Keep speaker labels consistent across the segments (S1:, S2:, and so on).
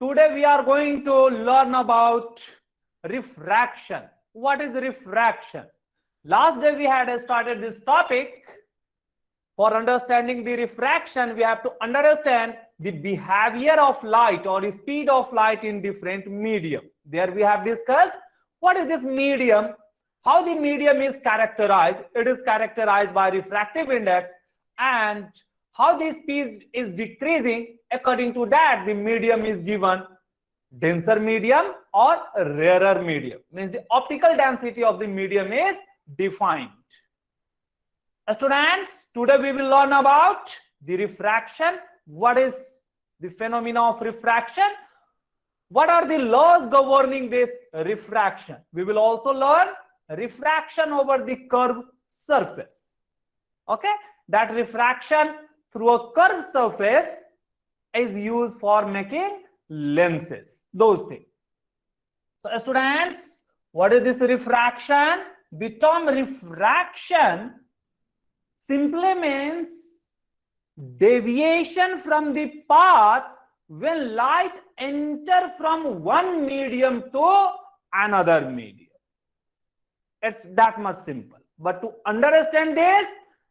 S1: today we are going to learn about refraction. What is refraction? Last day we had started this topic. For understanding the refraction, we have to understand the behavior of light or speed of light in different medium. There we have discussed what is this medium, how the medium is characterized. It is characterized by refractive index, and how the speed is decreasing. According to that, the medium is given denser medium or rarer medium. Means the optical density of the medium is defined. Students, today we will learn about the refraction. What is the phenomena of refraction? What are the laws governing this refraction? We will also learn refraction over the curved surface. Okay, that refraction through a curved surface is used for making lenses, those things. So students, what is this refraction? The term refraction simply means deviation from the path when light enters from one medium to another medium. It's that much simple. But to understand this,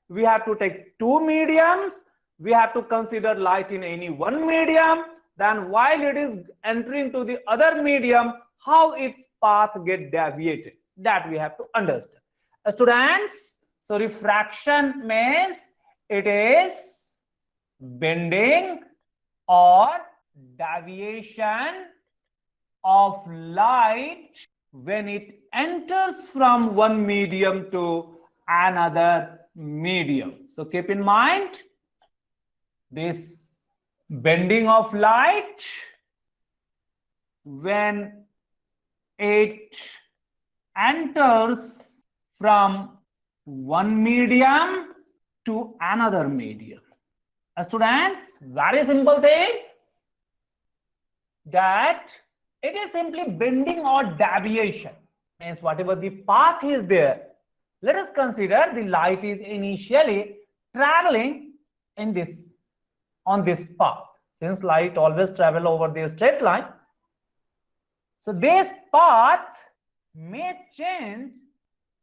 S1: we have to take two mediums. We have to consider light in any one medium. Then while it is entering to the other medium, how its path get deviated. That we have to understand. Students, so refraction means it is bending or deviation of light when it enters from one medium to another medium. So keep in mind this bending of light when it enters from one medium to another medium. Students, very simple thing, that it is simply bending or deviation. Means whatever the path is there, let us consider the light is initially traveling in this, on this path. Since light always travel over the straight line, so this path may change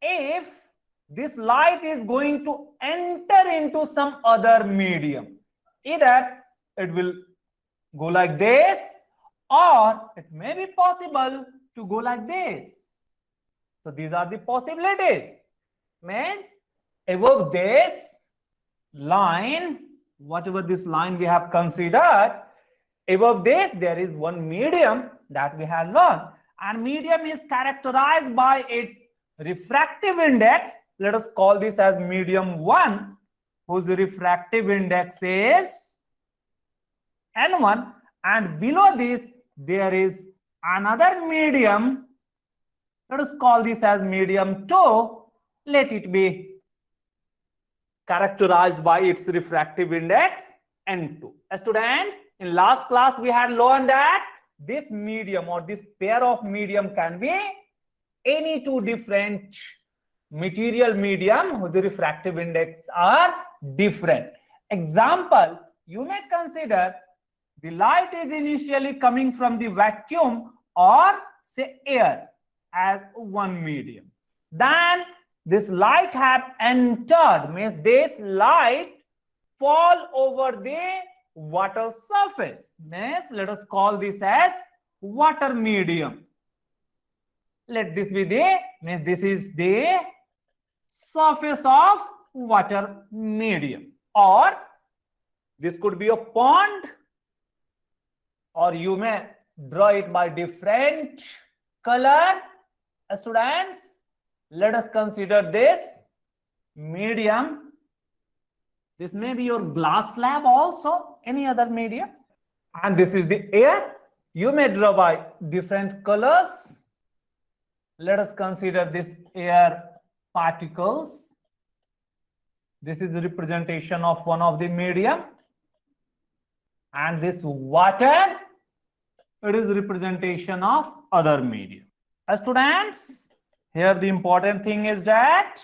S1: if this light is going to enter into some other medium. Either it will go like this, or it may be possible to go like this. So these are the possibilities. Means above this line, whatever this line we have considered, above this there is one medium that we have learned, and medium is characterized by its refractive index. Let us call this as medium 1, whose refractive index is N1, and below this there is another medium. Let us call this as medium 2. Let it be characterized by its refractive index N2. Student, in last class we had learned that this medium or this pair of medium can be any two different material medium whose refractive index are different. Example, you may consider the light is initially coming from the vacuum or say air as one medium. Then this light have entered, means this light fall over the water surface. Means let us call this as water medium. Let this be the, means this is the surface of water medium, or this could be a pond, or you may draw it by different color. Students, let us consider this medium. This may be your glass slab also, any other medium, and this is the air. You may draw by different colors. Let us consider this air particles. This is the representation of one of the medium, and this water, it is representation of other medium. Students, here the important thing is that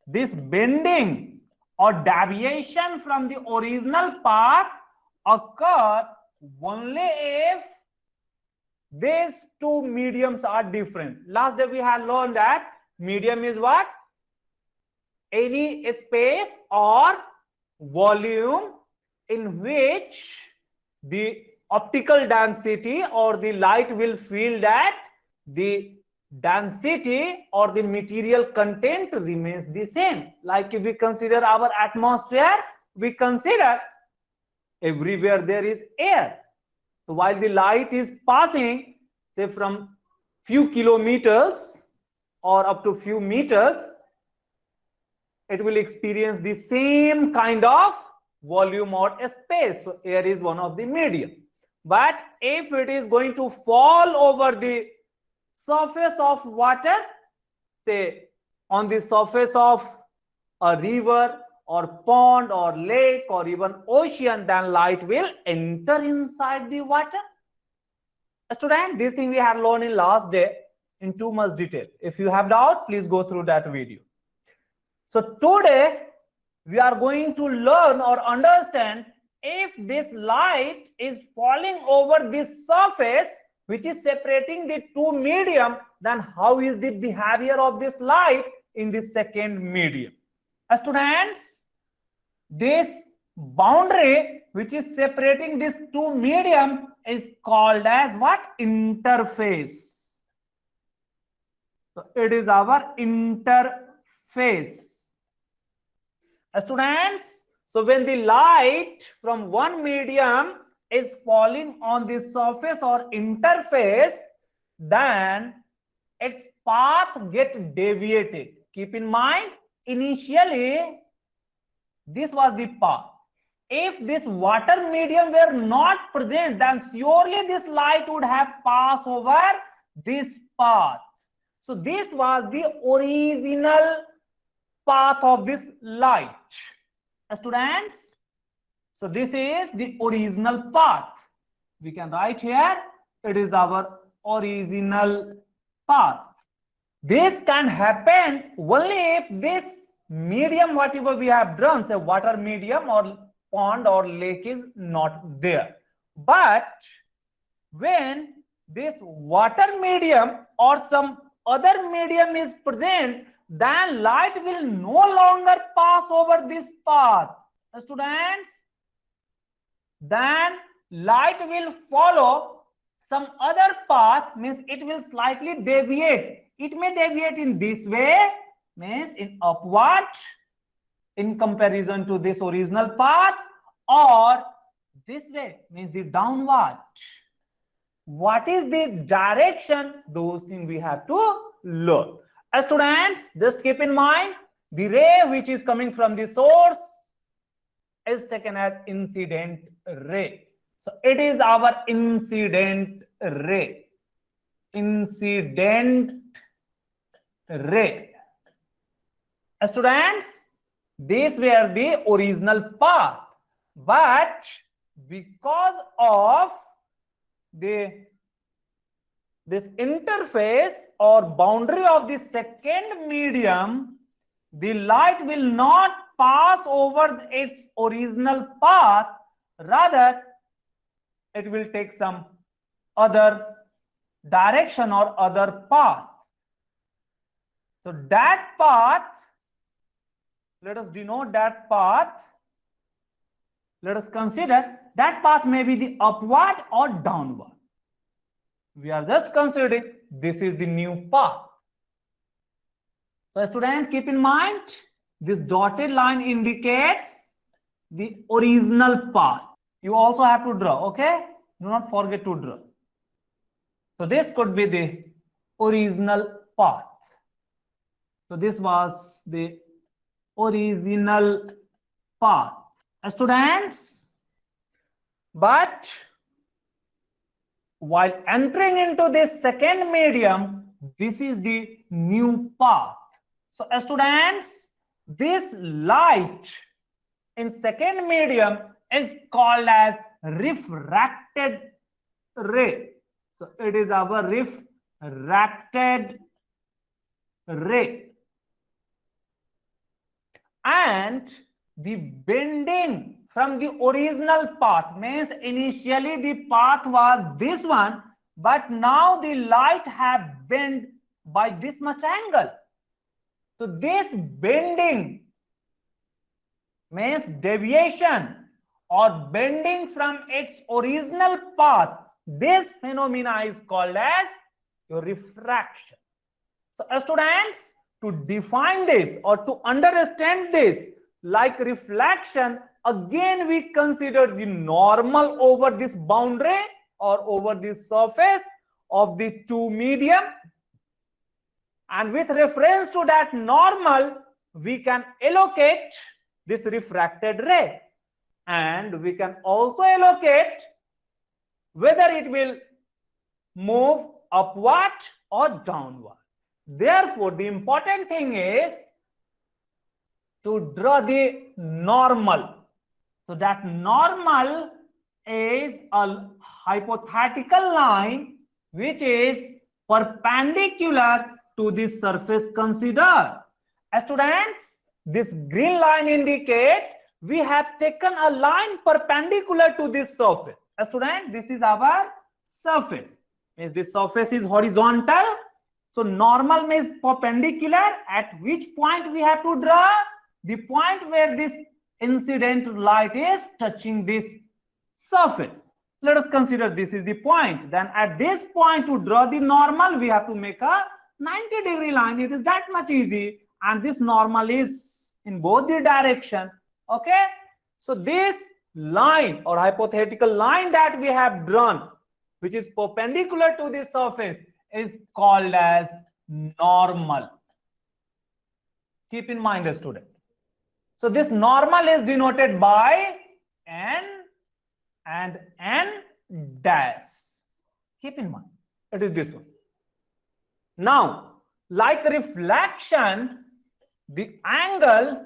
S1: this bending or deviation from the original path occur only if these two mediums are different. Last day we had learned that medium is what? Any space or volume in which the optical density or the light will feel that the density or the material content remains the same. Like if we consider our atmosphere, we consider everywhere there is air. So while the light is passing, say from few kilometers or up to few meters, it will experience the same kind of volume or space. So air is one of the medium. But if it is going to fall over the surface of water, say on the surface of a river or pond or lake or even ocean, then light will enter inside the water. Student, this thing we have learned in last day in too much detail. If you have doubt, please go through that video. So today we are going to learn or understand if this light is falling over this surface which is separating the two medium, then how is the behavior of this light in the second medium. Students, this boundary which is separating these two medium is called as what? Interface. So it is our interface. Students, so when the light from one medium is falling on the surface or interface, then its path get deviated. Keep in mind, initially this was the path. If this water medium were not present, then surely this light would have passed over this path. So this was the original path of this light. Students, so this is the original path. We can write here, it is our original path. This can happen only if this medium, whatever we have drawn, say water medium or pond or lake, is not there. But when this water medium or some other medium is present, then light will no longer pass over this path. Students, then light will follow some other path, means it will slightly deviate. It may deviate in this way, means in upward in comparison to this original path, or this way, means the downward. What is the direction? Those things we have to learn. Students, just keep in mind, the ray which is coming from the source is taken as incident ray. So it is our incident ray. Incident ray. Students, these were the original path, but because of this interface or boundary of the second medium, the light will not pass over its original path, rather it will take some other direction or other path. So that path, let us denote that path. Let us consider that path may be the upward or downward. We are just considering this is the new path. So student, keep in mind, this dotted line indicates the original path. You also have to draw, okay? Do not forget to draw. So this could be the original path. So this was the original path. Students, but while entering into this second medium, this is the new path. So students, this light in second medium is called as refracted ray. So it is our refracted ray. And the bending from the original path. Means initially the path was this one, but now the light have bent by this much angle. So this bending means deviation or bending from its original path. This phenomena is called as refraction. So students, to define this or to understand this, like reflection, again we consider the normal over this boundary or over the surface of the two medium, and with reference to that normal we can allocate this refracted ray, and we can also allocate whether it will move upward or downward. Therefore, the important thing is to draw the normal. So that normal is a hypothetical line which is perpendicular to the surface considered. Students, this green line indicate we have taken a line perpendicular to this surface. Student, this is our surface. Means this surface is horizontal. So normal means perpendicular. At which point we have to draw? The point where this incident light is touching this surface. Let us consider this is the point. Then at this point, to draw the normal, we have to make a 90-degree line. It is that much easy. And this normal is in both the direction. Okay. So this line or hypothetical line that we have drawn, which is perpendicular to the surface, is called as normal. Keep in mind, student. So this normal is denoted by N and N dash. Keep in mind, it is this one. Now, like reflection, the angle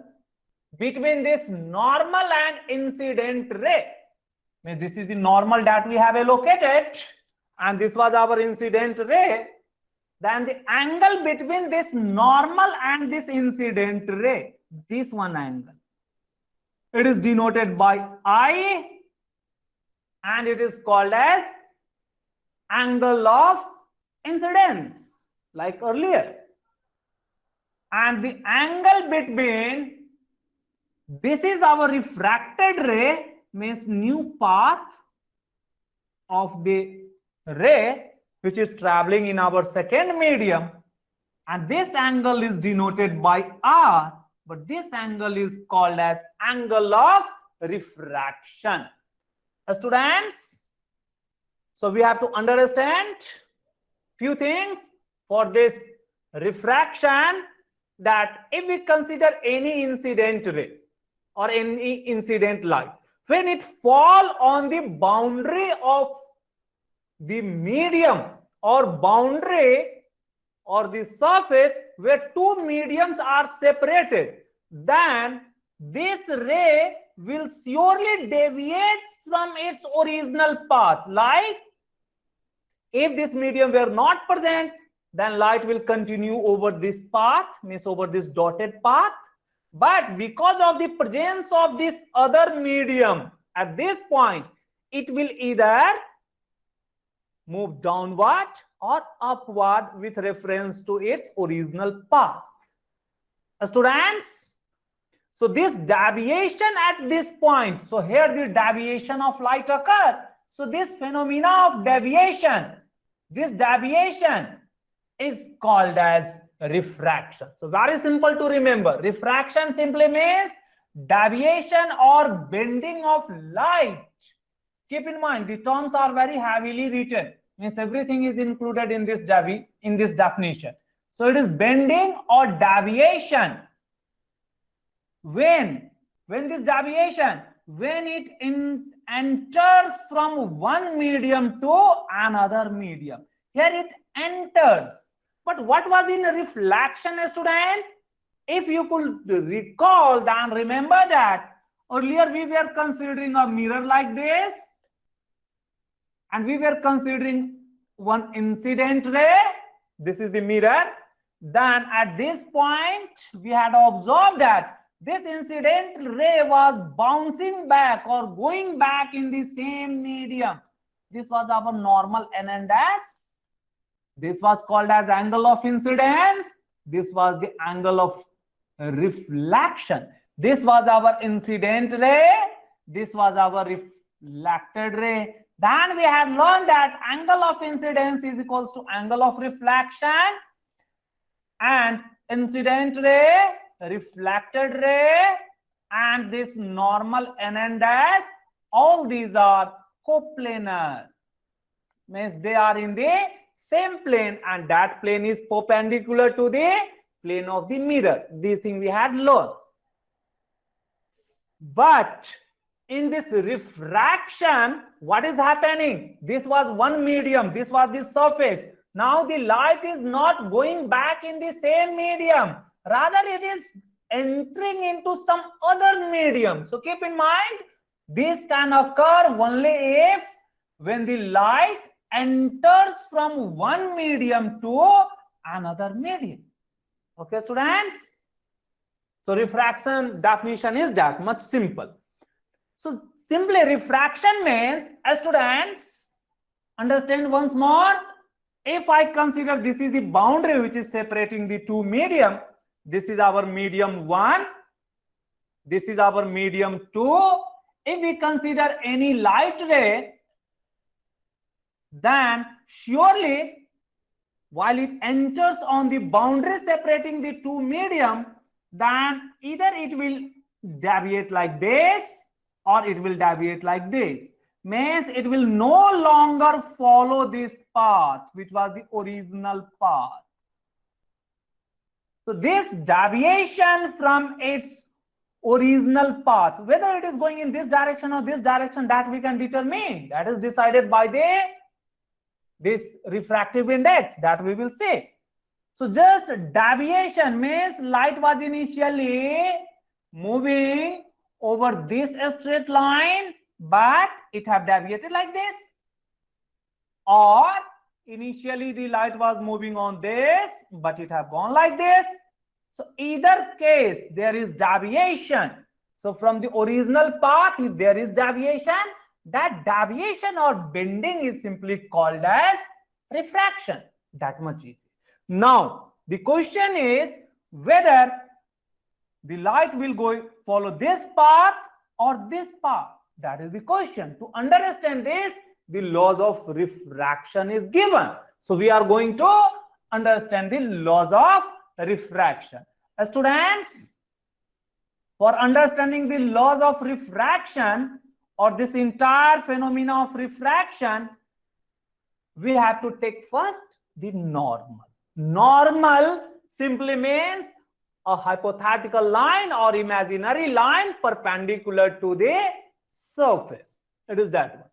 S1: between this normal and incident ray, this is the normal that we have allocated, and this was our incident ray. Then the angle between this normal and this incident ray, this one angle, it is denoted by I, and it is called as angle of incidence, like earlier. And the angle between this is our refracted ray, means new path of the ray which is traveling in our second medium, and this angle is denoted by R, but this angle is called as angle of refraction. Students, so we have to understand few things for this refraction, that if we consider any incident ray or any incident light, when it fall on the boundary of the medium or boundary or the surface where two mediums are separated, then this ray will surely deviate from its original path. Like if this medium were not present, then light will continue over this path, means over this dotted path. But because of the presence of this other medium at this point, it will either move downward or upward with reference to its original path. Students, so this deviation at this point, so here the deviation of light occur. So this phenomena of deviation, this deviation is called as refraction. So very simple to remember. Refraction simply means deviation or bending of light. Keep in mind, the terms are very heavily written. Means everything is included in this definition. So it is bending or deviation. When this deviation, when it enters from one medium to another medium. Here it enters. But what was in reflection, student? If you could recall, then remember that earlier we were considering a mirror like this, and we were considering one incident ray. This is the mirror. Then at this point, we had observed that this incident ray was bouncing back or going back in the same medium. This was our normal N and S. This was called as angle of incidence. This was the angle of reflection. This was our incident ray. This was our reflected ray. Then we have learned that angle of incidence is equals to angle of reflection, and incident ray, reflected ray, and this normal N and S, all these are coplanar. Means they are in the same plane, and that plane is perpendicular to the plane of the mirror. This thing we had learned. But in this refraction, what is happening? This was one medium, this was the surface. Now the light is not going back in the same medium, rather it is entering into some other medium. So keep in mind, this can occur only if when the light enters from one medium to another medium. Okay, students? So refraction definition is that much simple. So simply refraction means, students, understand once more, if I consider this is the boundary which is separating the two medium, this is our medium 1, this is our medium 2. If we consider any light ray, then surely while it enters on the boundary separating the two medium, then either it will deviate like this or it will deviate like this. Means it will no longer follow this path which was the original path. So this deviation from its original path, whether it is going in this direction or this direction, that we can determine. That is decided by this refractive index that we will see. So just deviation means light was initially moving over this straight line, but it have deviated like this. Or initially the light was moving on this, but it have gone like this. So either case there is deviation. So from the original path, if there is deviation, that deviation or bending is simply called as refraction. That much easy. Now the question is whether the light will follow this path or this path. That is the question. To understand this, the laws of refraction is given. So we are going to understand the laws of refraction. Students, for understanding the laws of refraction or this entire phenomena of refraction, we have to take first the normal. Normal simply means a hypothetical line or imaginary line perpendicular to the surface. It is that one.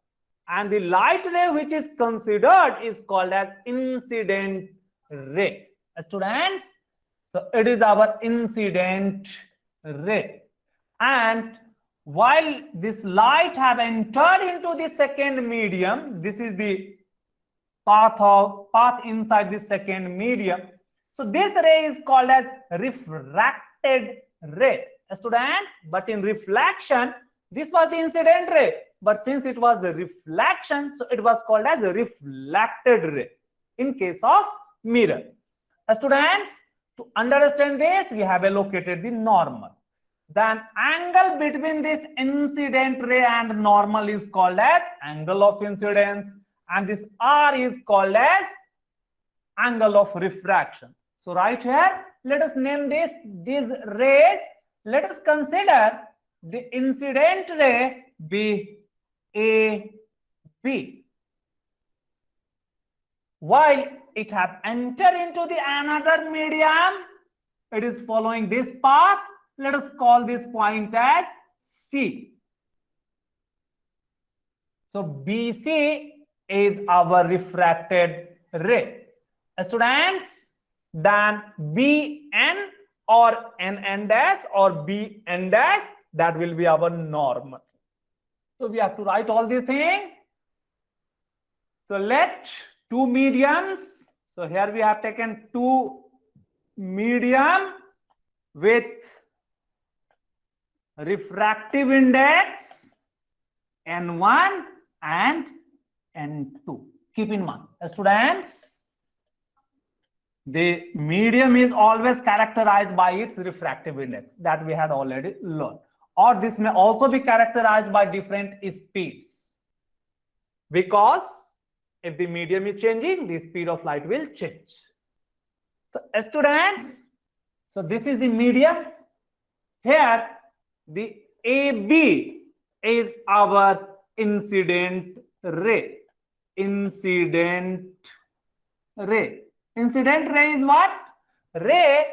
S1: And the light ray which is considered is called as incident ray. Students, so it is our incident ray. And while this light have entered into the second medium, this is the path inside the second medium. So this ray is called as refracted ray. Student, but in reflection, this was the incident ray. But since it was a reflection, so it was called as a reflected ray in case of mirror. Students, to understand this, we have allocated the normal. Then angle between this incident ray and normal is called as angle of incidence, and this R is called as angle of refraction. So right here, let us name these rays. Let us consider the incident ray be AB. While it have entered into the another medium, it is following this path. Let us call this point as C. So BC is our refracted ray. Students, then BN or NNS or BNS, that will be our normal. So we have to write all these things. So let two mediums. So here we have taken two medium with refractive index N1 and N2. Keep in mind, students, the medium is always characterized by its refractive index that we had already learned. Or this may also be characterized by different speeds. Because if the medium is changing, the speed of light will change. So students, so this is the medium. Here, the AB is our incident ray. Incident ray. Incident ray is what? Ray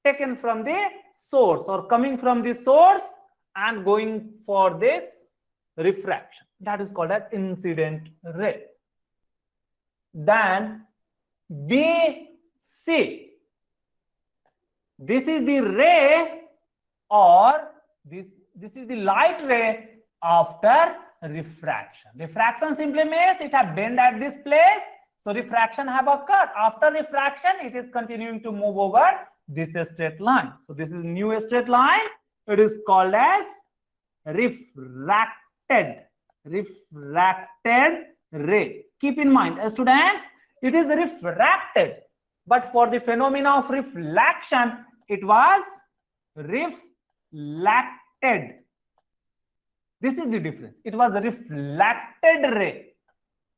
S1: taken from the source or coming from the source and going for this refraction. That is called as incident ray. Then BC. This is the ray or this is the light ray after refraction. Refraction simply means it has bent at this place. So refraction have occurred. After refraction, it is continuing to move over this straight line. So this is new straight line. It is called as refracted ray. Keep in mind, students, it is refracted, but for the phenomena of reflection, it was reflected. This is the difference. It was a reflected ray.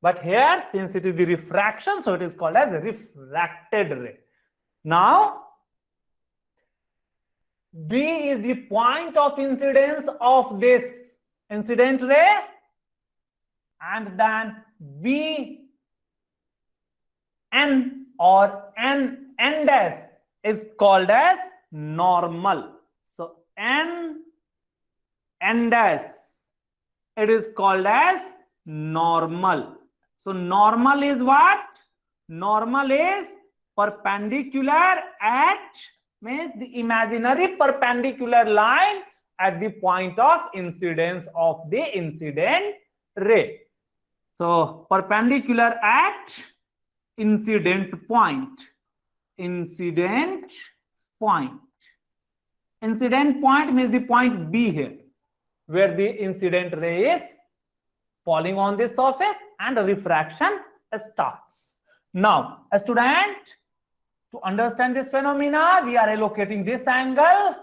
S1: But here, since it is the refraction, so it is called as a refracted ray. Now, B is the point of incidence of this incident ray, and then B N or N dash is called as normal. So N dash, it is called as normal. So normal is what? Normal is perpendicular at, means the imaginary perpendicular line at the point of incidence of the incident ray. So perpendicular at incident point. Incident point. Incident point means the point B here, where the incident ray is falling on the surface and refraction starts. Now, a student, to understand this phenomena, we are allocating this angle.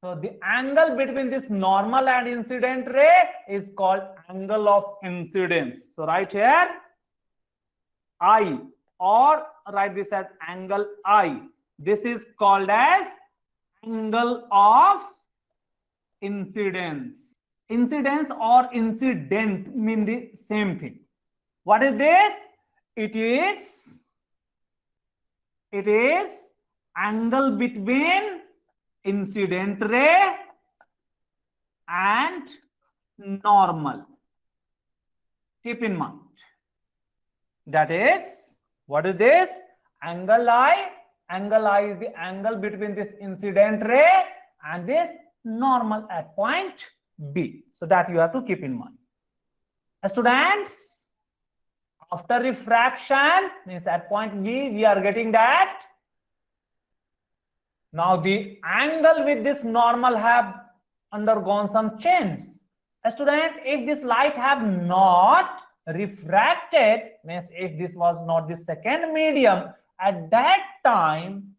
S1: So the angle between this normal and incident ray is called angle of incidence. So right here, I, or write this as angle I. This is called as angle of incidence. Incidence or incident mean the same thing. What is this? It is angle between incident ray and normal. Keep in mind. That is, what is this? Angle I. Angle I is the angle between this incident ray and this normal at point B. So that you have to keep in mind. Students, after refraction, means at point B, we are getting that. Now the angle with this normal have undergone some change. Student, if this light have not refracted, means if this was not the second medium, at that time,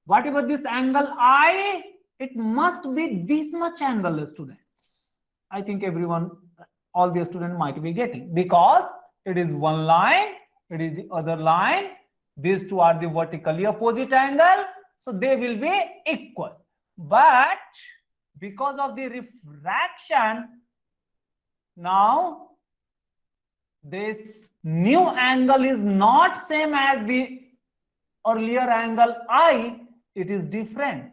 S1: whatever this angle I, it must be this much angle, students. I think everyone, all the students might be getting, because it is one line, it is the other line, these two are the vertically opposite angle, so they will be equal. But because of the refraction, now this new angle is not same as the earlier angle I, it is different.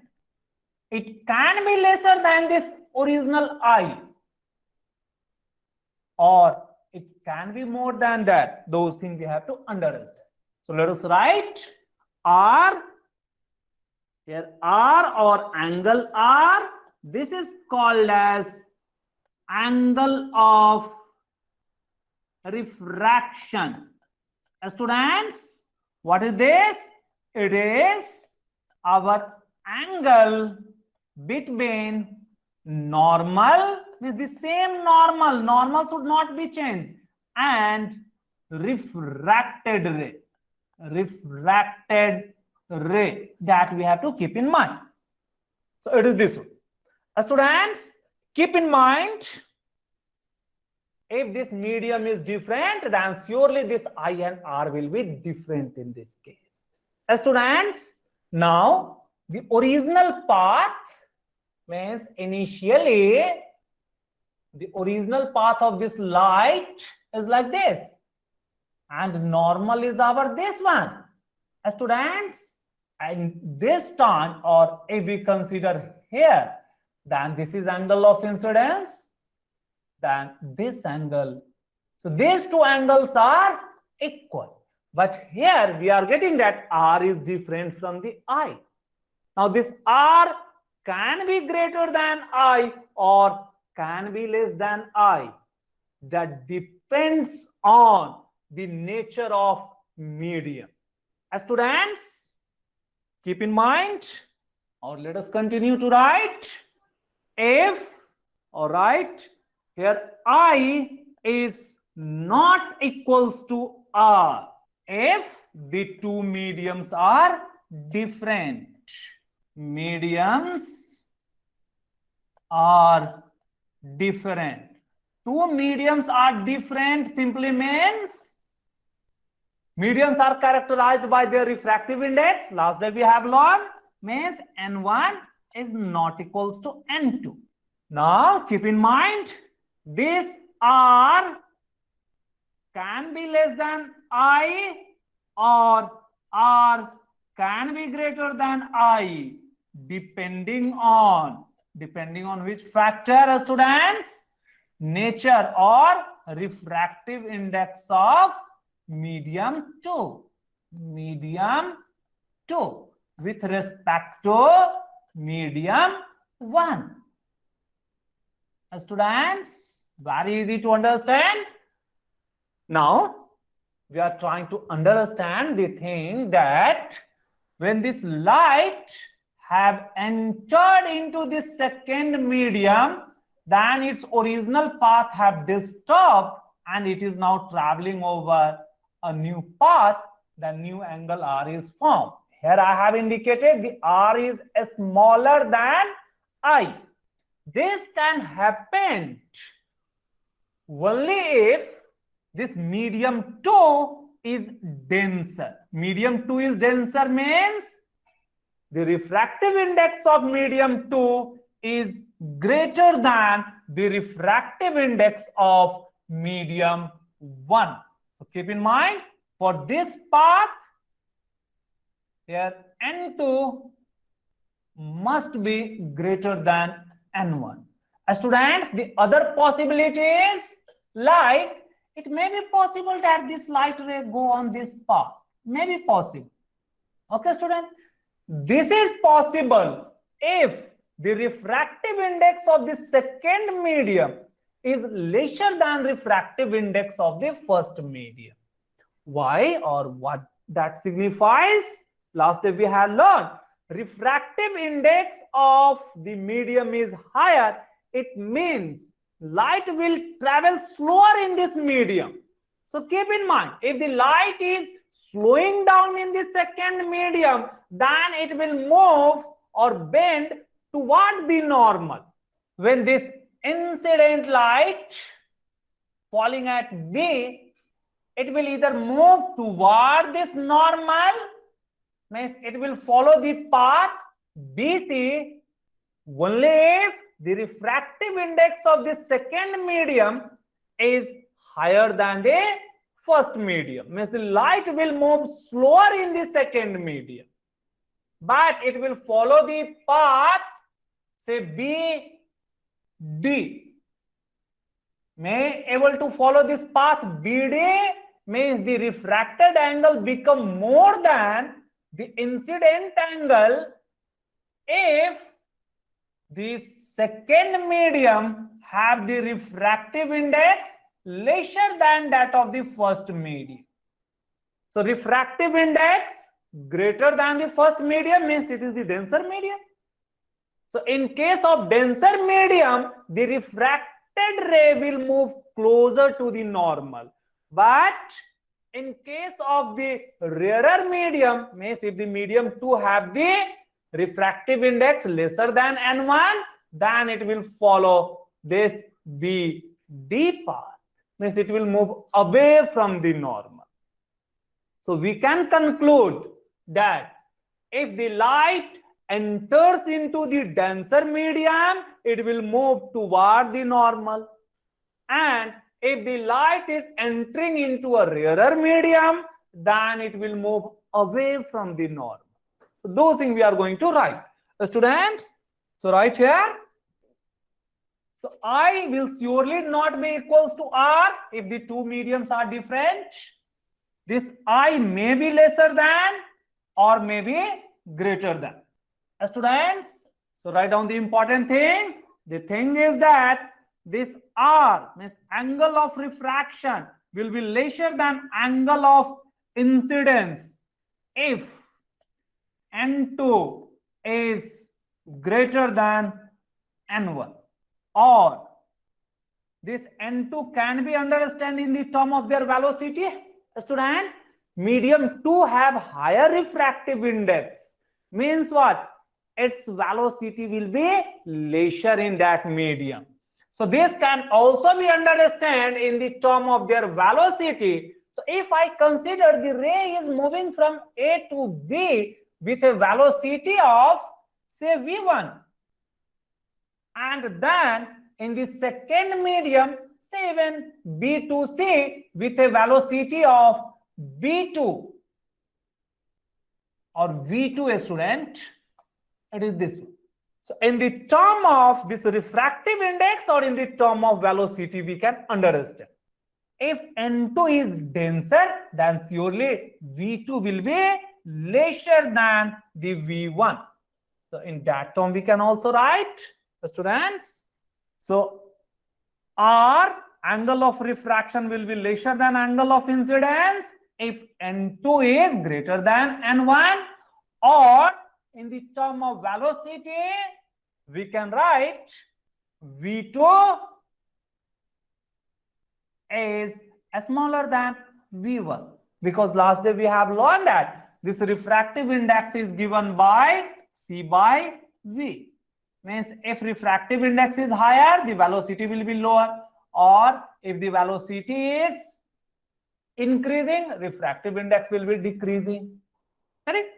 S1: It can be lesser than this original I, or it can be more than that. Those things we have to understand. So let us write R. Here R or angle R. This is called as angle of refraction. Students, what is this? It is our angle between normal, means the same normal should not be changed, and refracted ray that we have to keep in mind. So it is this one. Students, keep in mind, if this medium is different, then surely this I and R will be different in this case. Students, now the original path means initially the original path of this light is like this, and normal is our this one. Students, and this time, or if we consider here, then this is angle of incidence, then this angle. So these two angles are equal. But here we are getting that R is different from the I. Now this R can be greater than I or can be less than I. That depends on the nature of medium. Students, keep in mind, or let us continue to write. If, all right, here I is not equals to R. If the two mediums are different. Mediums are different. Two mediums are different simply means mediums are characterized by their refractive index. Last day we have learned, means N1 is not equals to N2. Now keep in mind, this R can be less than I or R can be greater than I, depending on which factor, students? Nature or refractive index of medium 2. Medium 2 with respect to medium 1. Students, very easy to understand. Now, we are trying to understand the thing that when this light have entered into this second medium, then its original path have disturbed and it is now traveling over a new path, the new angle R is formed. Here I have indicated the R is smaller than I. This can happen only if this medium 2 is denser. Medium 2 is denser means the refractive index of medium 2 is greater than the refractive index of medium 1. So keep in mind, for this path, here N2 must be greater than N1. Students, the other possibility is like it may be possible that this light ray go on this path. May be possible. Okay, student? This is possible if the refractive index of the second medium is lesser than refractive index of the first medium. Why or what that signifies? Last day we had learned refractive index of the medium is higher. It means light will travel slower in this medium. So keep in mind, if the light is slowing down in the second medium, then it will move or bend toward the normal. When this incident light falling at B, it will either move toward this normal, means it will follow the path BC only if the refractive index of the second medium is higher than the first medium. Means the light will move slower in the second medium, but it will follow the path, say BD. May able to follow this path BD means the refracted angle become more than the incident angle if the second medium have the refractive index lesser than that of the first medium. So refractive index greater than the first medium means it is the denser medium. So in case of denser medium, the refracted ray will move closer to the normal. But in case of the rarer medium, means if the medium 2 have the refractive index lesser than n1, then it will follow this BD path. Means it will move away from the normal. So we can conclude that if the light enters into the denser medium, it will move toward the normal. And if the light is entering into a rarer medium, then it will move away from the normal. So those things we are going to write. Students, so right here. So I will surely not be equals to R if the two mediums are different. This I may be lesser than or may be greater than. Students, so write down the important thing. The thing is that this R means angle of refraction will be lesser than angle of incidence if N2 is greater than N1, or this N2 can be understood in the term of their velocity. Student, medium 2 have higher refractive index, means what? Its velocity will be lesser in that medium. So this can also be understood in the term of their velocity. So if I consider the ray is moving from A to B with a velocity of say V1, and then in the second medium, say even B to C with a velocity of B2 or V2, a student, it is this one. So in the term of this refractive index or in the term of velocity, we can understand. If N2 is denser, then surely V2 will be lesser than the V1. So in that term, we can also write, students. So R, angle of refraction will be lesser than angle of incidence if N2 is greater than N1, or in the term of velocity, we can write V2 is smaller than V1, because last day we have learned that this refractive index is given by C by V. Means if refractive index is higher, the velocity will be lower, or if the velocity is increasing, refractive index will be decreasing. Correct?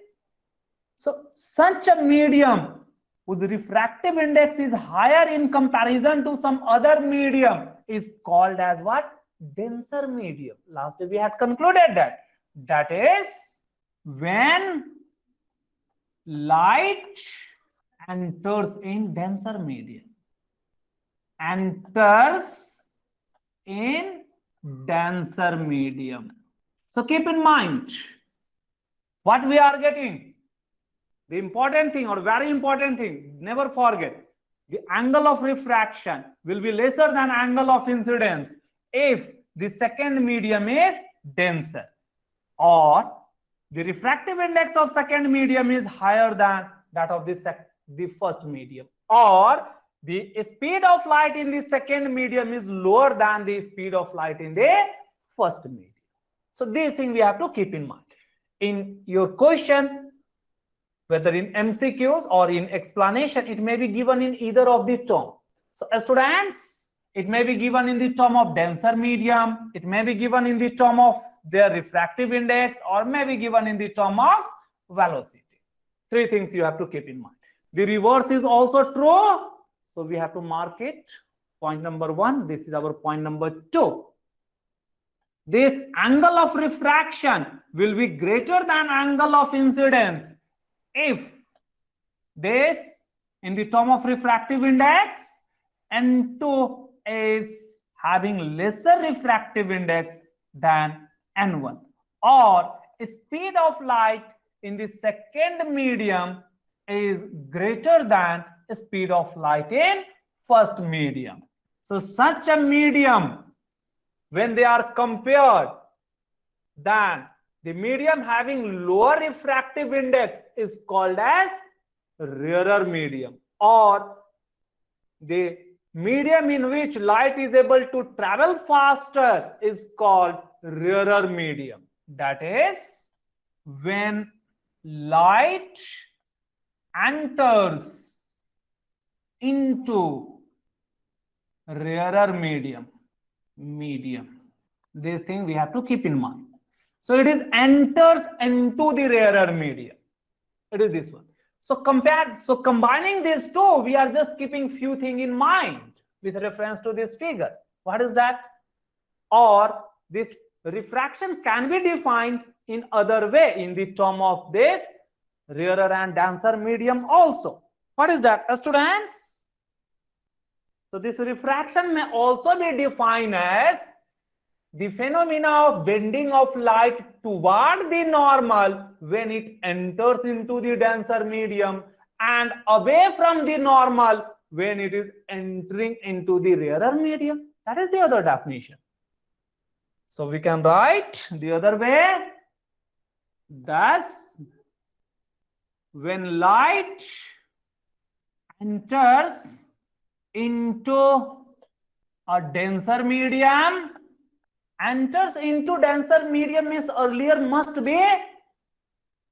S1: So such a medium whose refractive index is higher in comparison to some other medium is called as what? Denser medium. Last day we had concluded that. That is when light enters in denser medium. Enters in denser medium. So keep in mind what we are getting. The important thing or very important thing, never forget, the angle of refraction will be lesser than angle of incidence if the second medium is denser, or the refractive index of second medium is higher than that of the first medium, or the speed of light in the second medium is lower than the speed of light in the first medium. So these things we have to keep in mind. In your question, whether in MCQs or in explanation, it may be given in either of the term. So students, it may be given in the term of denser medium, it may be given in the term of their refractive index, or may be given in the term of velocity. Three things you have to keep in mind. The reverse is also true. So we have to mark it. Point number 1. This is our point number 2. This angle of refraction will be greater than angle of incidence if this, in the term of refractive index, N2 is having lesser refractive index than N1, or speed of light in the second medium is greater than speed of light in first medium. So such a medium, when they are compared, then the medium having lower refractive index is called as rarer medium, or the medium in which light is able to travel faster is called rarer medium. That is, when light enters into rarer medium. This thing we have to keep in mind. So it is enters into the rarer medium. It is this one. So combining these two, we are just keeping few things in mind with reference to this figure. What is that? Or this refraction can be defined in other way in the term of this rarer and denser medium also. What is that, students? So this refraction may also be defined as the phenomena of bending of light toward the normal when it enters into the denser medium and away from the normal when it is entering into the rarer medium. That is the other definition. So we can write the other way. Thus, when light enters into a denser medium, means earlier must be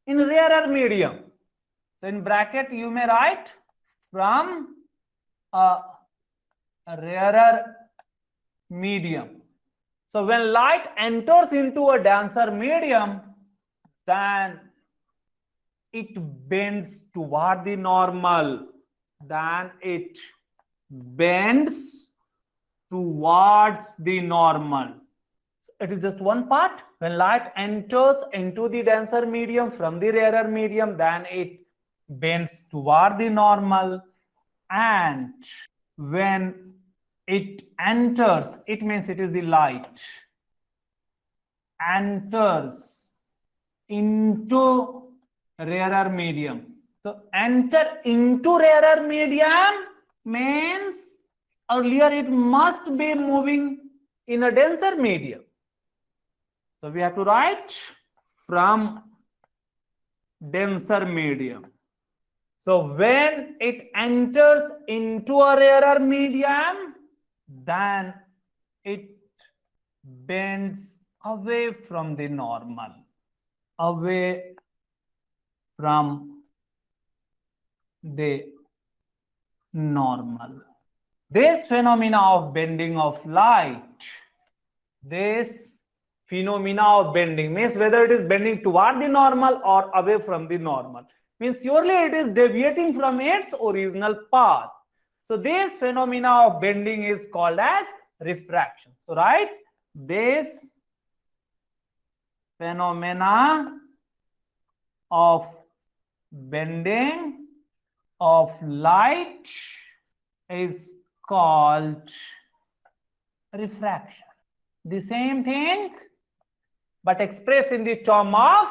S1: in rarer medium. So in bracket you may write from a rarer medium. So when light enters into a denser medium, then it bends toward the normal. It is just one part. When light enters into the denser medium from the rarer medium, then it bends toward the normal. And when it enters, it means it is the light enters into rarer medium. So enter into rarer medium means earlier it must be moving in a denser medium. So we have to write from denser medium. So when it enters into a rarer medium, then it bends away from the normal. Away from the normal. This phenomena of bending of light, means whether it is bending toward the normal or away from the normal, means surely it is deviating from its original path. So this phenomena of bending is called as refraction. So right, this phenomena of bending of light is called refraction. The same thing, but expressed in the term of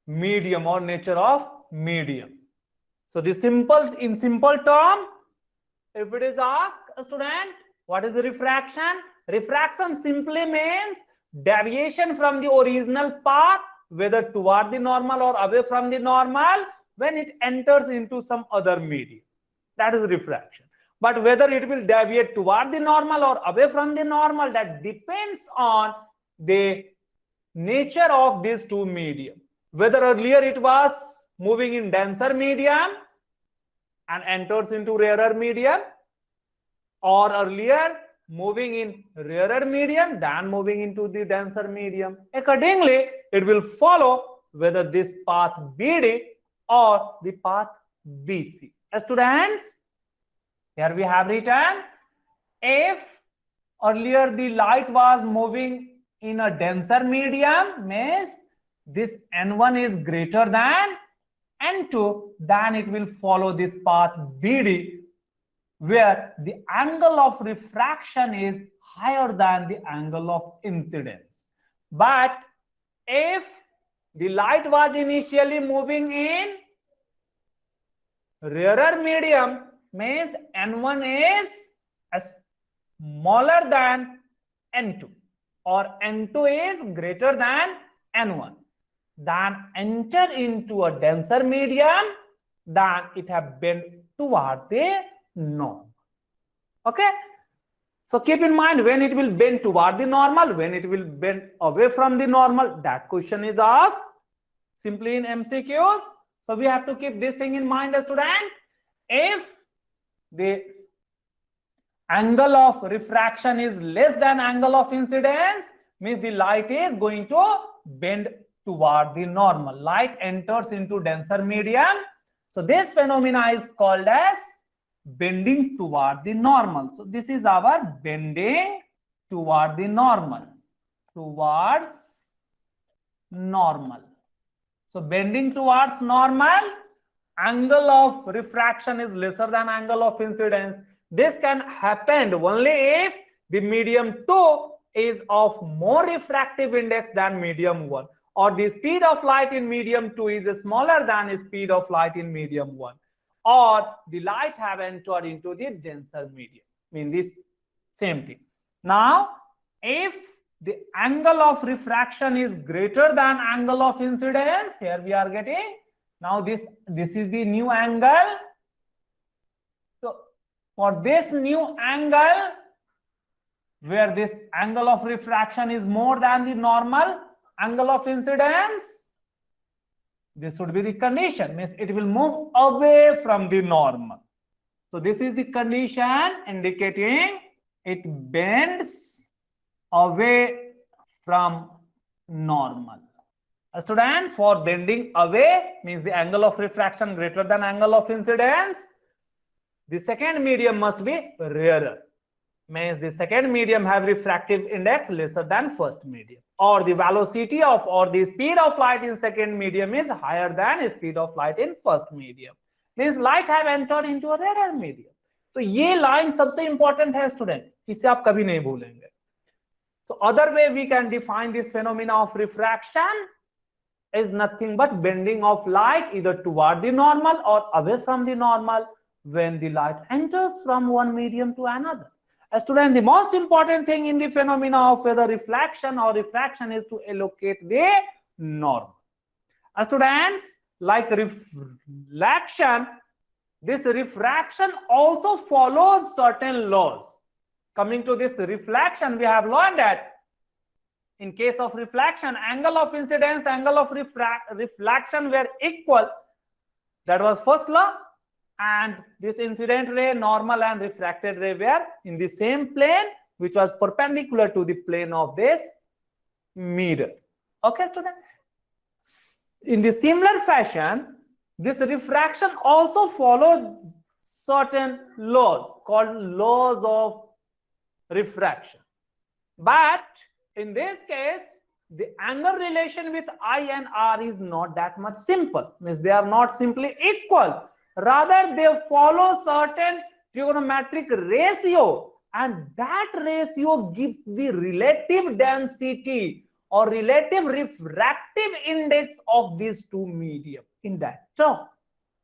S1: medium or nature of medium. So in simple term, if it is asked, a student, what is the refraction? Refraction simply means deviation from the original path, whether toward the normal or away from the normal, when it enters into some other medium. That is refraction. But whether it will deviate toward the normal or away from the normal, that depends on the nature of these two medium. Whether earlier it was moving in denser medium and enters into rarer medium, or earlier moving in rarer medium than moving into the denser medium. Accordingly, it will follow whether this path BD or the path BC. Students, here we have written, if earlier the light was moving in a denser medium, means this N1 is greater than N2, then it will follow this path BD, where the angle of refraction is higher than the angle of incidence. But if the light was initially moving in rarer medium, means N1 is smaller than N2 or N2 is greater than N1, then enter into a denser medium, then it have bent toward the normal. Okay. So keep in mind when it will bend toward the normal, when it will bend away from the normal. That question is asked simply in MCQs. So we have to keep this thing in mind, student. If the angle of refraction is less than angle of incidence, means the light is going to bend toward the normal. Light enters into denser medium. So this phenomena is called as bending toward the normal. So this is our bending toward the normal. Towards normal. So bending towards normal, angle of refraction is lesser than angle of incidence. This can happen only if the medium 2 is of more refractive index than medium 1, or the speed of light in medium 2 is smaller than the speed of light in medium 1, or the light have entered into the denser medium. Mean this same thing. Now, if the angle of refraction is greater than angle of incidence, here we are getting, now this is the new angle. So for this new angle, where this angle of refraction is more than the normal angle of incidence, this would be the condition, means it will move away from the normal. So this is the condition indicating it bends away from normal. Student, for bending away means the angle of refraction greater than angle of incidence, the second medium must be rarer. Means the second medium have refractive index lesser than first medium, or the velocity of or the speed of light in second medium is higher than speed of light in first medium. Means light have entered into a rarer medium. तो ये line सबसे important है student, इसे आप कभी नहीं भूलेंगे. So other way we can define this phenomena of refraction is nothing but bending of light either toward the normal or away from the normal when the light enters from one medium to another. Student, the most important thing in the phenomena of whether reflection or refraction is to allocate the normal. Students, like reflection, this refraction also follows certain laws. Coming to this reflection, we have learned that in case of reflection, angle of incidence, angle of reflection were equal. That was first law. And this incident ray, normal and refracted ray were in the same plane, which was perpendicular to the plane of this mirror. Okay, student? In the similar fashion, this refraction also follows certain laws called laws of refraction. But in this case, the angle relation with I and R is not that much simple. Means they are not simply equal. Rather, they follow certain trigonometric ratio, and that ratio gives the relative density or relative refractive index of these two medium in that term.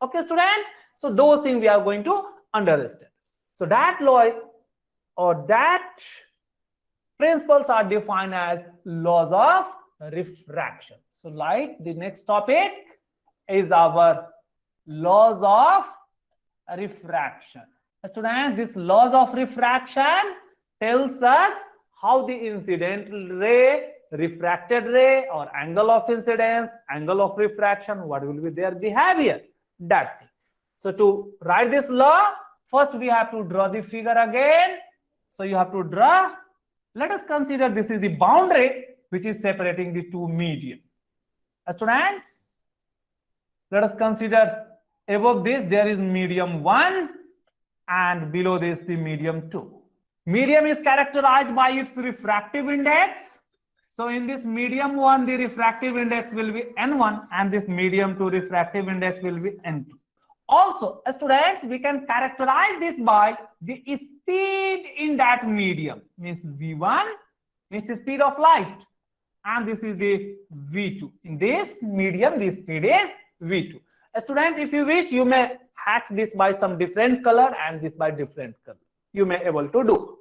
S1: Okay, student? So those things we are going to understand. So that law or that principles are defined as laws of refraction. So like the next topic is our laws of refraction. Students, this laws of refraction tells us how the incident ray, refracted ray, or angle of incidence, angle of refraction, what will be their behavior, that thing. So to write this law, first we have to draw the figure again. So you have to draw. Let us consider this is the boundary which is separating the two medium. Students, let us consider above this there is medium 1 and below this the medium 2. Medium is characterized by its refractive index. So in this medium 1 the refractive index will be N1 and this medium 2 refractive index will be N2. Also, students, we can characterize this by the speed in that medium. Means V1 means the speed of light, and this is the V2. In this medium, the speed is V2. Student, if you wish, you may hatch this by some different color and this by different color. You may able to do.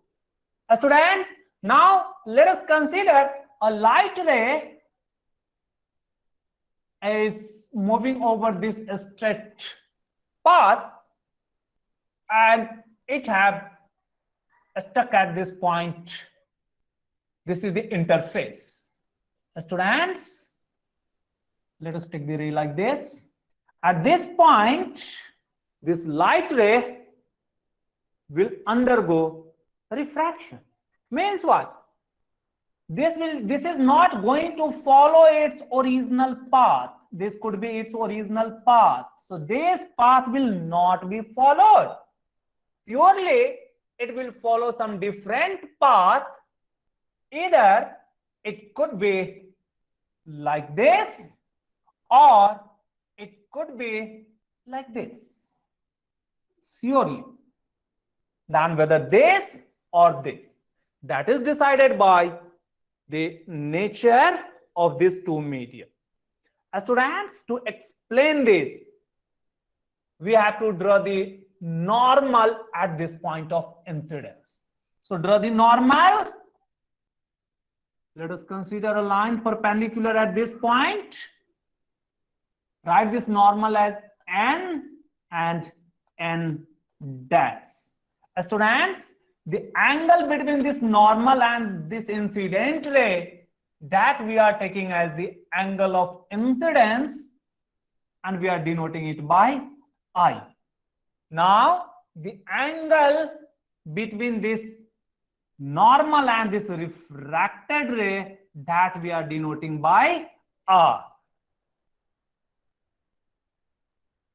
S1: Students, now let us consider a light ray is moving over this straight path and it have stuck at this point. This is the interface. Students, let us take the ray like this. At this point, this light ray will undergo refraction. Means what? This is not going to follow its original path. This could be its original path. So this path will not be followed. Purely, it will follow some different path. Either it could be like this, or it could be like this. Surely. Then whether this or this, that is decided by the nature of these two media. As students, to explain this, we have to draw the normal at this point of incidence. So draw the normal. Let us consider a line perpendicular at this point. Write this normal as n and n dash. Students, the angle between this normal and this incident ray, that we are taking as the angle of incidence, and we are denoting it by I. Now, the angle between this normal and this refracted ray, that we are denoting by R.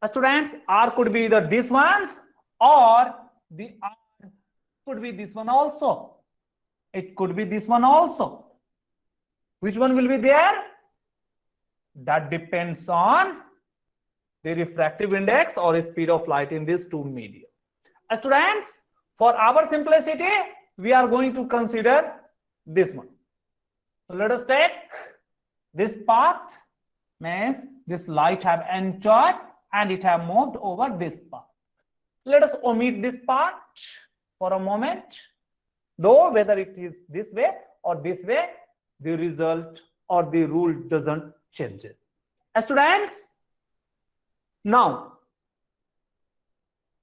S1: Students, R could be either this one or the R could be this one also. It could be this one also. Which one will be there? That depends on the refractive index or speed of light in these two media. Students, for our simplicity, we are going to consider this one. So let us take this path, means this light have entered and it have moved over this path. Let us omit this part for a moment. Though whether it is this way or this way, the result or the rule doesn't change it. Students, now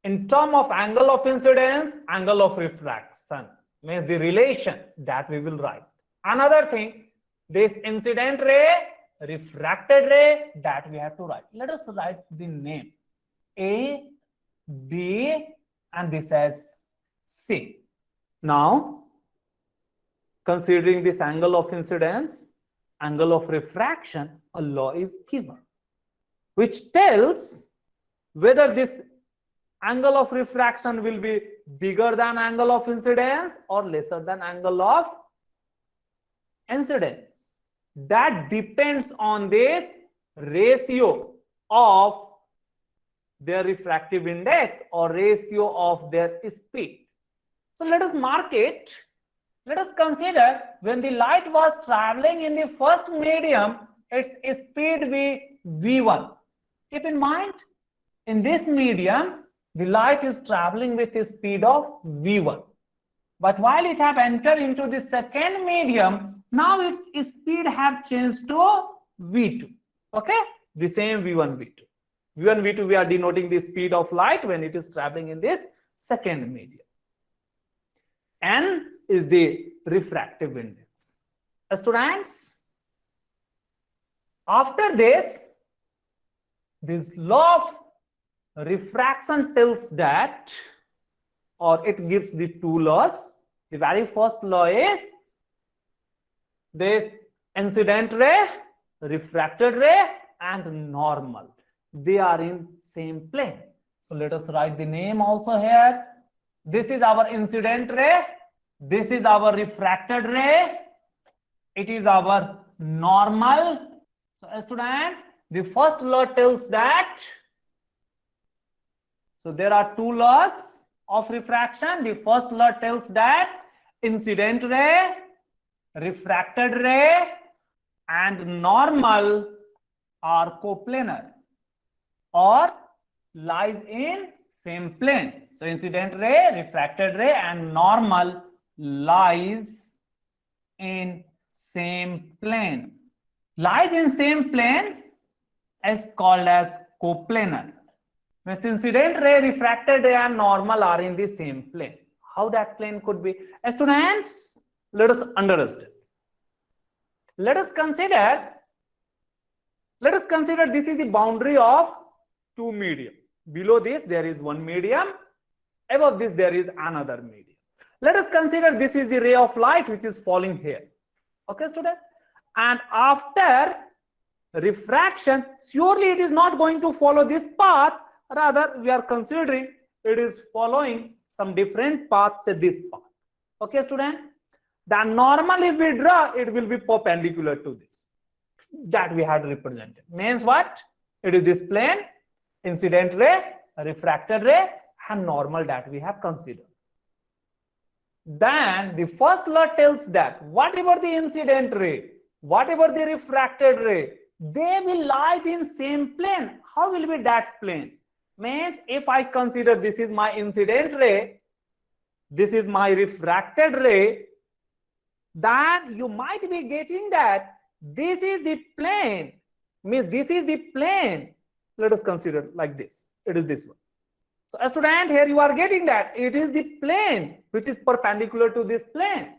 S1: in terms of angle of incidence, angle of refraction, means the relation that we will write. Another thing, this incident ray, refracted ray, that we have to write. Let us write the name A, B, and this as C. Now, considering this angle of incidence, angle of refraction, a law is given, which tells whether this angle of refraction will be bigger than angle of incidence or lesser than angle of incidence. That depends on this ratio of their refractive index or ratio of their speed. So let us mark it. Let us consider when the light was traveling in the first medium, its speed be v1. Keep in mind, in this medium, the light is traveling with a speed of v1. But while it have entered into the second medium, now its speed have changed to v2. Okay, the same v1, v2. v1, v2, we are denoting the speed of light when it is traveling in this second medium. N is the refractive index. Students, after this law of refraction tells that, or it gives the two laws. The very first law is this incident ray, refracted ray, and normal. They are in same plane. So let us write the name also here. This is our incident ray. This is our refracted ray. It is our normal. So student, the first law tells that. So there are two laws of refraction. The first law tells that incident ray, refracted ray, and normal are coplanar or lies in same plane. So incident ray, refracted ray, and normal lies in same plane. Lies in same plane is called as coplanar. Means incident ray, refracted ray and normal are in the same plane. How that plane could be? Students, let us understand. Let us consider this is the boundary of two medium. Below this there is one medium, above this there is another medium. Let us consider this is the ray of light which is falling here. Okay, student? And after refraction, surely it is not going to follow this path. Rather, we are considering it is following some different paths at this path. Okay, student? Then normal if we draw, it will be perpendicular to this. That we had represented. Means what? It is this plane, incident ray, refracted ray, and normal that we have considered. Then the first law tells that whatever the incident ray, whatever the refracted ray, they will lie in same plane. How will be that plane? Means if I consider this is my incident ray, this is my refracted ray, then you might be getting that this is the plane. Means this is the plane. Let us consider like this. It is this one. So a student, here you are getting that it is the plane which is perpendicular to this plane.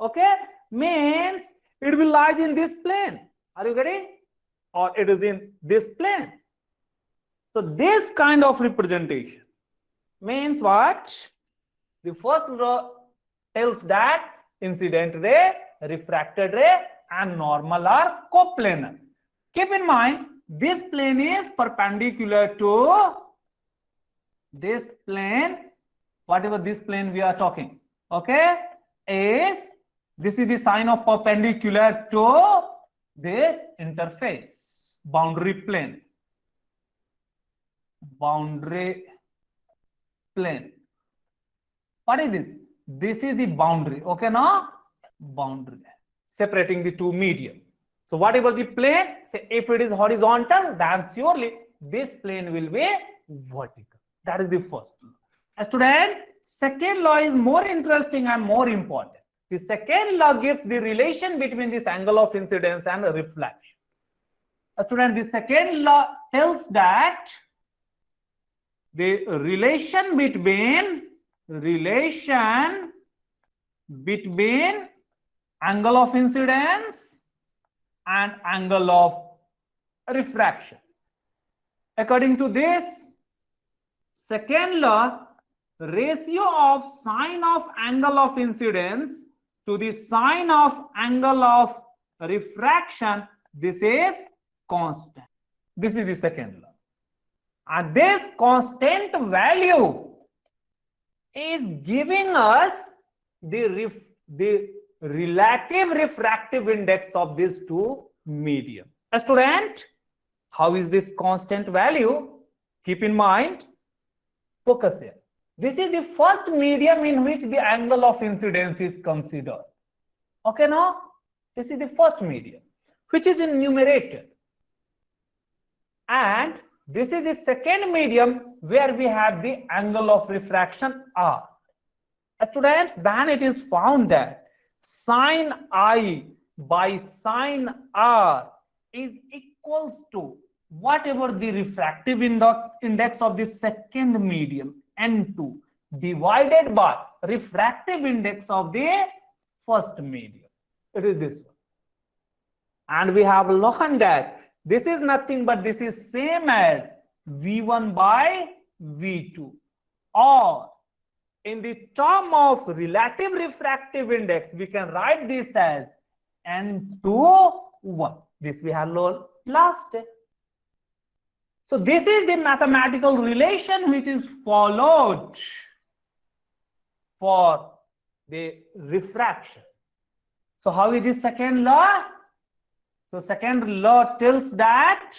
S1: Okay? Means it will lie in this plane. Are you getting? Or it is in this plane. So this kind of representation means what? The first law tells that incident ray, refracted ray and normal are coplanar. Keep in mind, this plane is perpendicular to this plane, whatever this plane we are talking. Okay? This is the sign of perpendicular to this interface, boundary plane. Boundary plane. What is this? This is the boundary. Okay, now boundary separating the two medium. So whatever the plane, say if it is horizontal, then surely this plane will be vertical. That is the first law. Student, second law is more interesting and more important. The second law gives the relation between this angle of incidence and reflection. Student, the second law tells that the relation between angle of incidence and angle of refraction. According to this second law, ratio of sine of angle of incidence to the sine of angle of refraction, this is constant. This is the second law. And this constant value is giving us the relative refractive index of these two medium. Student, how is this constant value? Keep in mind, focus here. This is the first medium in which the angle of incidence is considered. Okay, now this is the first medium which is in numerator, and this is the second medium where we have the angle of refraction R. Students, then it is found that sine I by sine R is equals to whatever the refractive index of the second medium N2 divided by refractive index of the first medium. It is this one. And we have learned that this is nothing but this is same as V1 by V2, or in the term of relative refractive index, we can write this as N2 1. This we have learned last day. So this is the mathematical relation which is followed for the refraction. So how is the second law? So second law tells that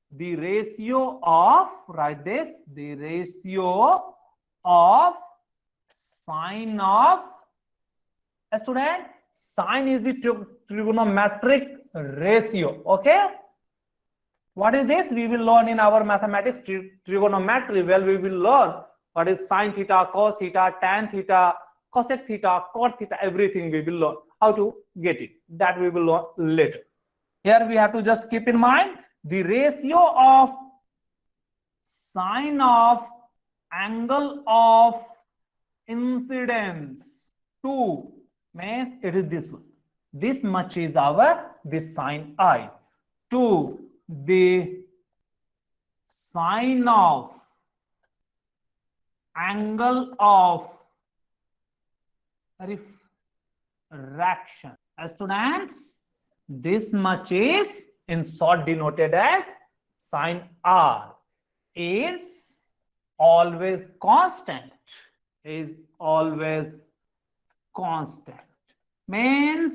S1: the ratio of, write this, the ratio of sine of, a student, sine is the trigonometric ratio. Okay? What is this? We will learn in our mathematics trigonometry. Well, we will learn what is sine theta, cos theta, tan theta, cosec theta, cot theta, everything we will learn. How to get it? That we will learn later. Here we have to just keep in mind the ratio of sine of angle of incidence 2 means it is this one. This much is our this sine I. 2 the sine of angle of refraction. Students, this much is in short denoted as sine R is always constant. Is always constant. Means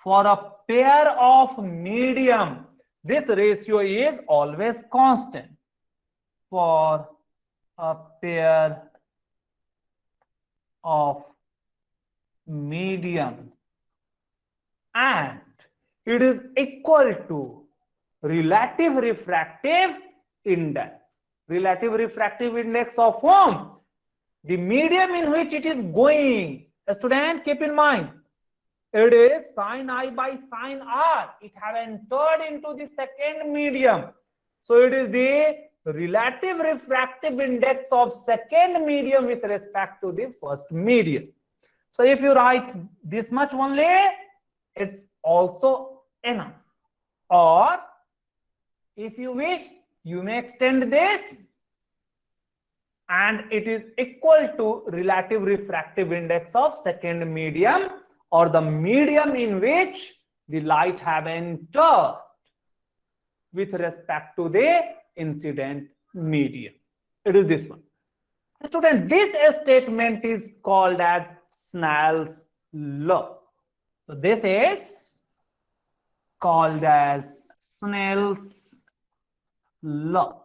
S1: for a pair of medium, this ratio is always constant. For a pair of medium, and it is equal to relative refractive index. Relative refractive index of whom? The medium in which it is going. A student, keep in mind, it is sine I by sine R. It have entered into the second medium. So it is the relative refractive index of second medium with respect to the first medium. So if you write this much only, it's also enough. Or if you wish, you may extend this, and it is equal to relative refractive index of second medium, or the medium in which the light have entered with respect to the incident medium. It is this one. Student, this statement is called as Snell's law. So this is called as Snell's law.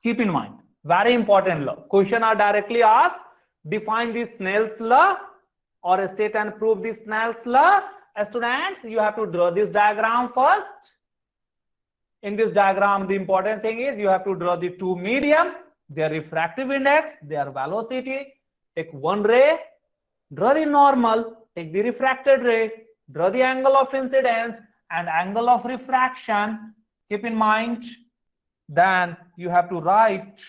S1: Keep in mind, very important law. Question are directly asked, define the Snell's law or state and prove the Snell's law. Students, you have to draw this diagram first. In this diagram, the important thing is you have to draw the two medium, their refractive index, their velocity. Take one ray, draw the normal, take the refracted ray, draw the angle of incidence and angle of refraction. Keep in mind, then you have to write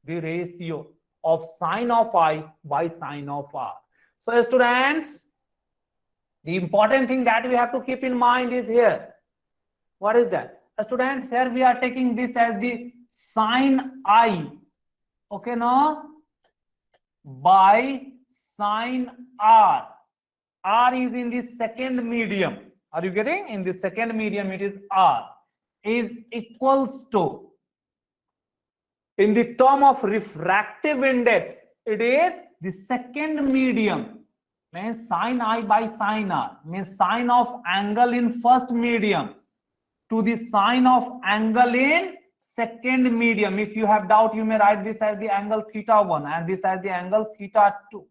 S1: the ratio of sine of I by sine of R. So students, the important thing that we have to keep in mind is here. What is that? Students, here we are taking this as the sine I, okay, now by sine R. R is in the second medium. Are you getting? In the second medium, it is R is equals to, in the term of refractive index, it is the second medium, means sine I by sine R, means sine of angle in first medium to the sine of angle in second medium. If you have doubt, you may write this as the angle θ1 and this as the angle θ2.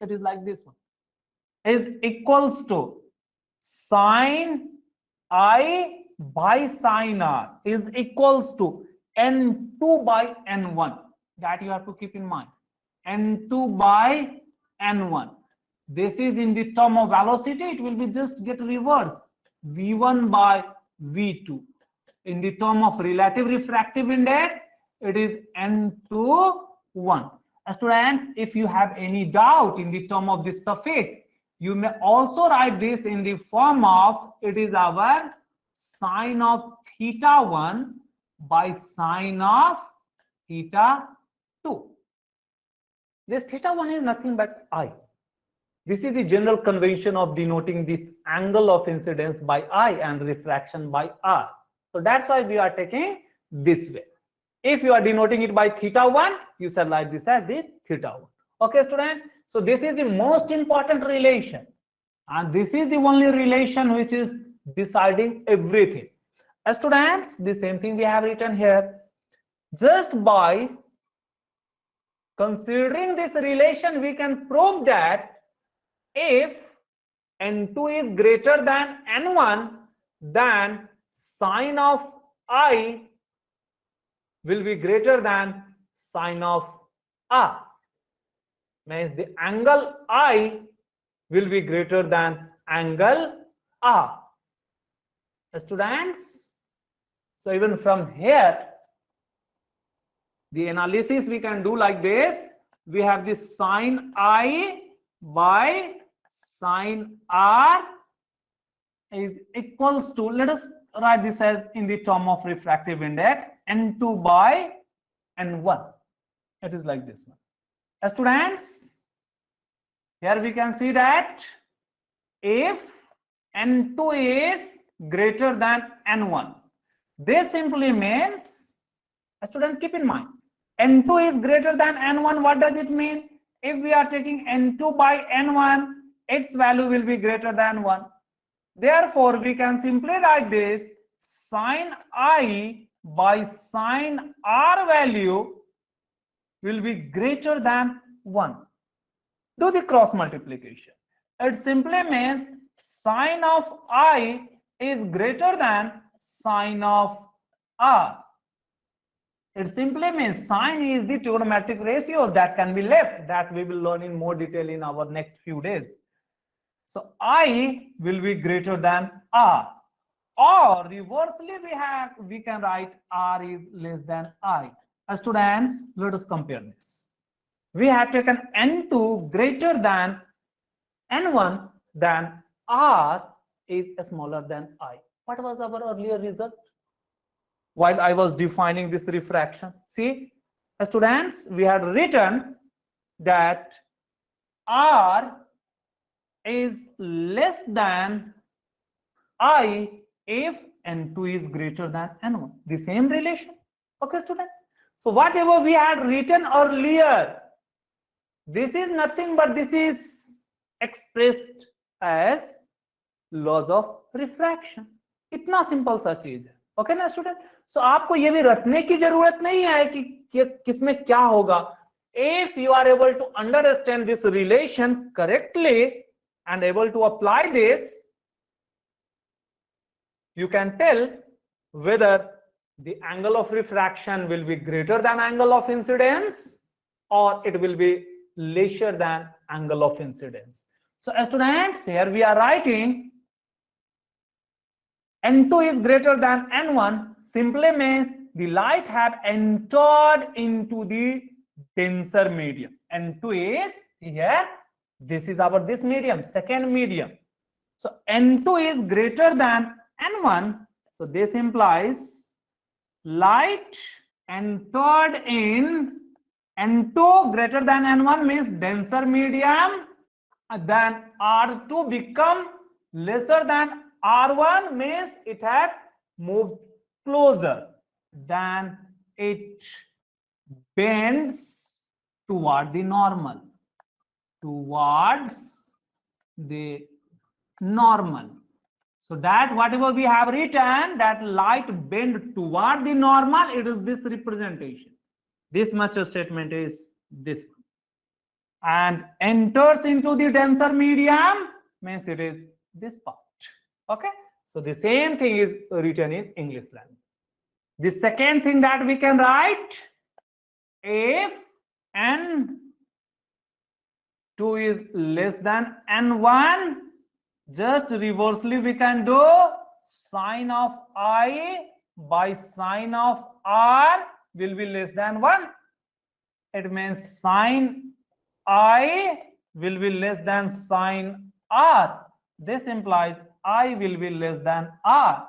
S1: It is like this one. Is equals to sine I by sine R is equals to N2 by N1. That you have to keep in mind. N2 by N1. This is in the term of velocity, it will be just get reversed. V1 by V2. In the term of relative refractive index, it is N2 1. Students, if you have any doubt in the term of this suffix, you may also write this in the form of, it is our sine of θ1 by sine of θ2. This θ1 is nothing but I. This is the general convention of denoting this angle of incidence by I and refraction by R. So that's why we are taking this way. If you are denoting it by θ1, you shall write this as the θ1. Okay, student? So this is the most important relation. And this is the only relation which is deciding everything. Students, the same thing we have written here. Just by considering this relation, we can prove that if N2 is greater than N1, then sine of I will be greater than sine of R. Means the angle I will be greater than angle R. Students, so even from here, The analysis we can do like this. We have this sine I by sine R is equals to, let us write this as in the term of refractive index, N2 by N1. It is like this one. Students, here we can see that if N2 is greater than N1, this simply means, student, keep in mind, N2 is greater than N1. What does it mean? If we are taking N2 by N1, its value will be greater than 1. Therefore, we can simply write this sine I by sine R value will be greater than 1. Do the cross multiplication. It simply means sine of I is greater than sine of R. It simply means sine is the trigonometric ratios that can be left, that we will learn in more detail in our next few days. So I will be greater than R, or reversely we can write R is less than I. Students, let us compare this. We have taken N2 greater than N1, then R is smaller than I. What was our earlier result? While I was defining this refraction, see, students, we had written that R is less than I if N2 is greater than N1. The same relation. Okay, student. So whatever we had written earlier, this is nothing but this is expressed as laws of refraction. इतना simple सा चीज है. Okay ना student? सो आपको ये भी रटने की जरूरत नहीं है कि किसमें क्या होगा. If you are able to understand this relation correctly and able to apply this, you can tell whether the angle of refraction will be greater than angle of incidence or it will be lesser than angle of incidence. So students, here we are writing N2 is greater than N1 simply means the light have entered into the denser medium. N2 is here, this is our this medium, second medium. So N2 is greater than N1, so this implies light entered in N2 greater than N1 means denser medium, then R2 become lesser than R1 means it had moved closer, then it bends toward the normal, towards the normal. So that whatever we have written, that light bend toward the normal, it is this representation. This much statement is this one. And enters into the denser medium means it is this part. Okay, so the same thing is written in English language. The second thing that we can write, if N2 is less than N1, just reversely we can do sine of I by sine of R will be less than 1. It means sine I will be less than sine R. This implies I will be less than R,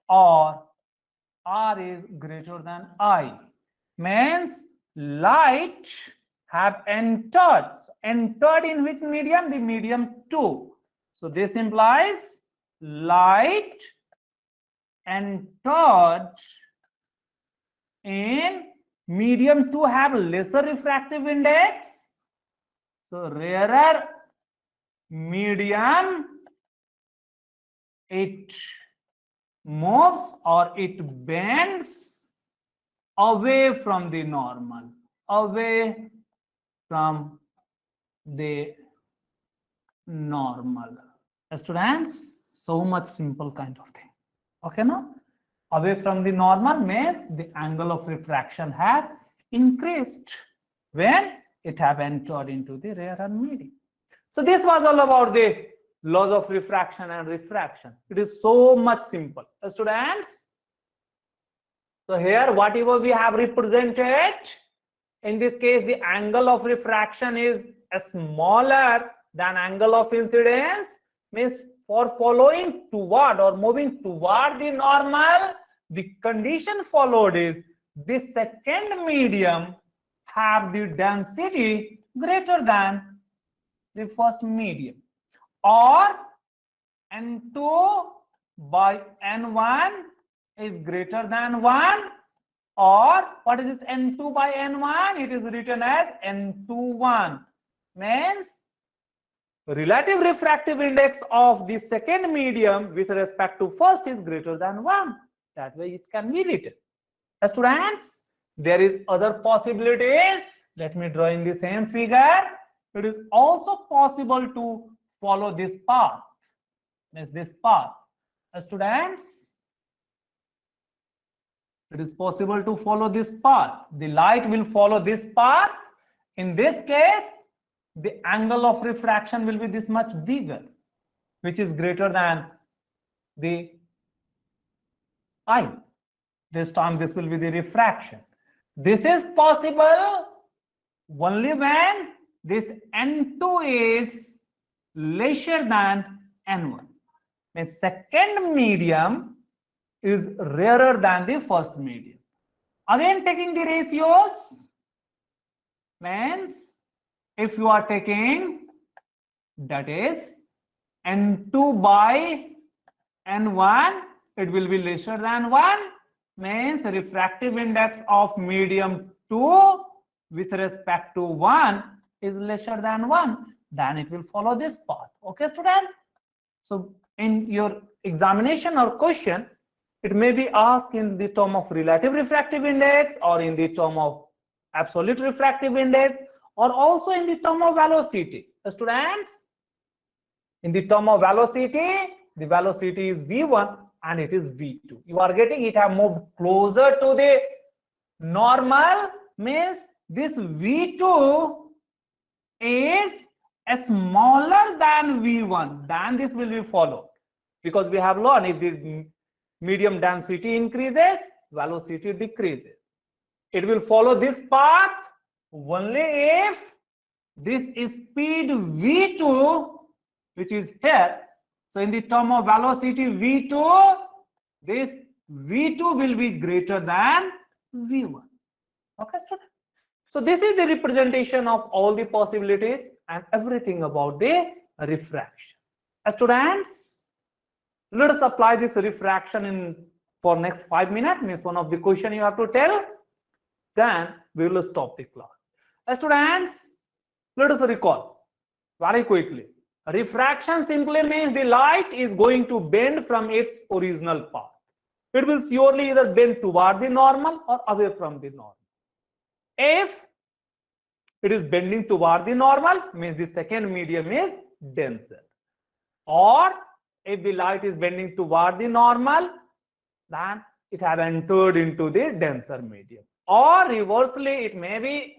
S1: or R is greater than I. Means light have entered. So entered in which medium? The medium 2. So this implies light entered in medium 2 have lesser refractive index. So rarer medium, it moves or it bends away from the normal, away from the normal. Students, so much simple kind of thing. Okay, no? Away from the normal means the angle of refraction have increased when it have entered into the rarer medium. So this was all about the laws of refraction and refraction. It is so much simple. Students, So here, whatever we have represented, in this case, the angle of refraction is smaller than angle of incidence, means for following toward or moving toward the normal, the condition followed is the second medium have the density greater than the first medium, or N2 by N1 is greater than 1, or what is this N2 by N1? It is written as N21, means relative refractive index of the second medium with respect to first is greater than 1. That way it can be written. Students, there is other possibilities. Let me draw in the same figure. It is also possible to follow this path. This path. Students, it is possible to follow this path. The light will follow this path. In this case, the angle of refraction will be this much bigger, which is greater than the I. This time this will be the refraction. This is possible only when this N2 is lesser than N1. The second medium is rarer than the first medium. Again, taking the ratios means if you are taking, that is N2 by N1, it will be lesser than 1, means refractive index of medium 2 with respect to 1 is lesser than 1. Then it will follow this path. Okay, student? So in your examination or question, it may be asked in the term of relative refractive index, or in the term of absolute refractive index, or also in the term of velocity. Students, in the term of velocity, the velocity is v1 and it is v2. You are getting it have moved closer to the normal, means this v2 is smaller than v1. Then this will be followed, because we have learned if the medium density increases, velocity decreases. It will follow this path only if this is speed v2, which is here. So in the term of velocity v2, this v2 will be greater than v1. Okay, student? So this is the representation of all the possibilities and everything about the refraction. Students, let us apply this refraction in for next 5 minutes. Means one of the question you have to tell. Then we will stop the class. Students, let us recall very quickly. Refraction simply means the light is going to bend from its original path. It will surely either bend toward the normal or away from the normal. If it is bending toward the normal, means the second medium is denser. Or if the light is bending toward the normal, then it has entered into the denser medium. Or reversely, it may be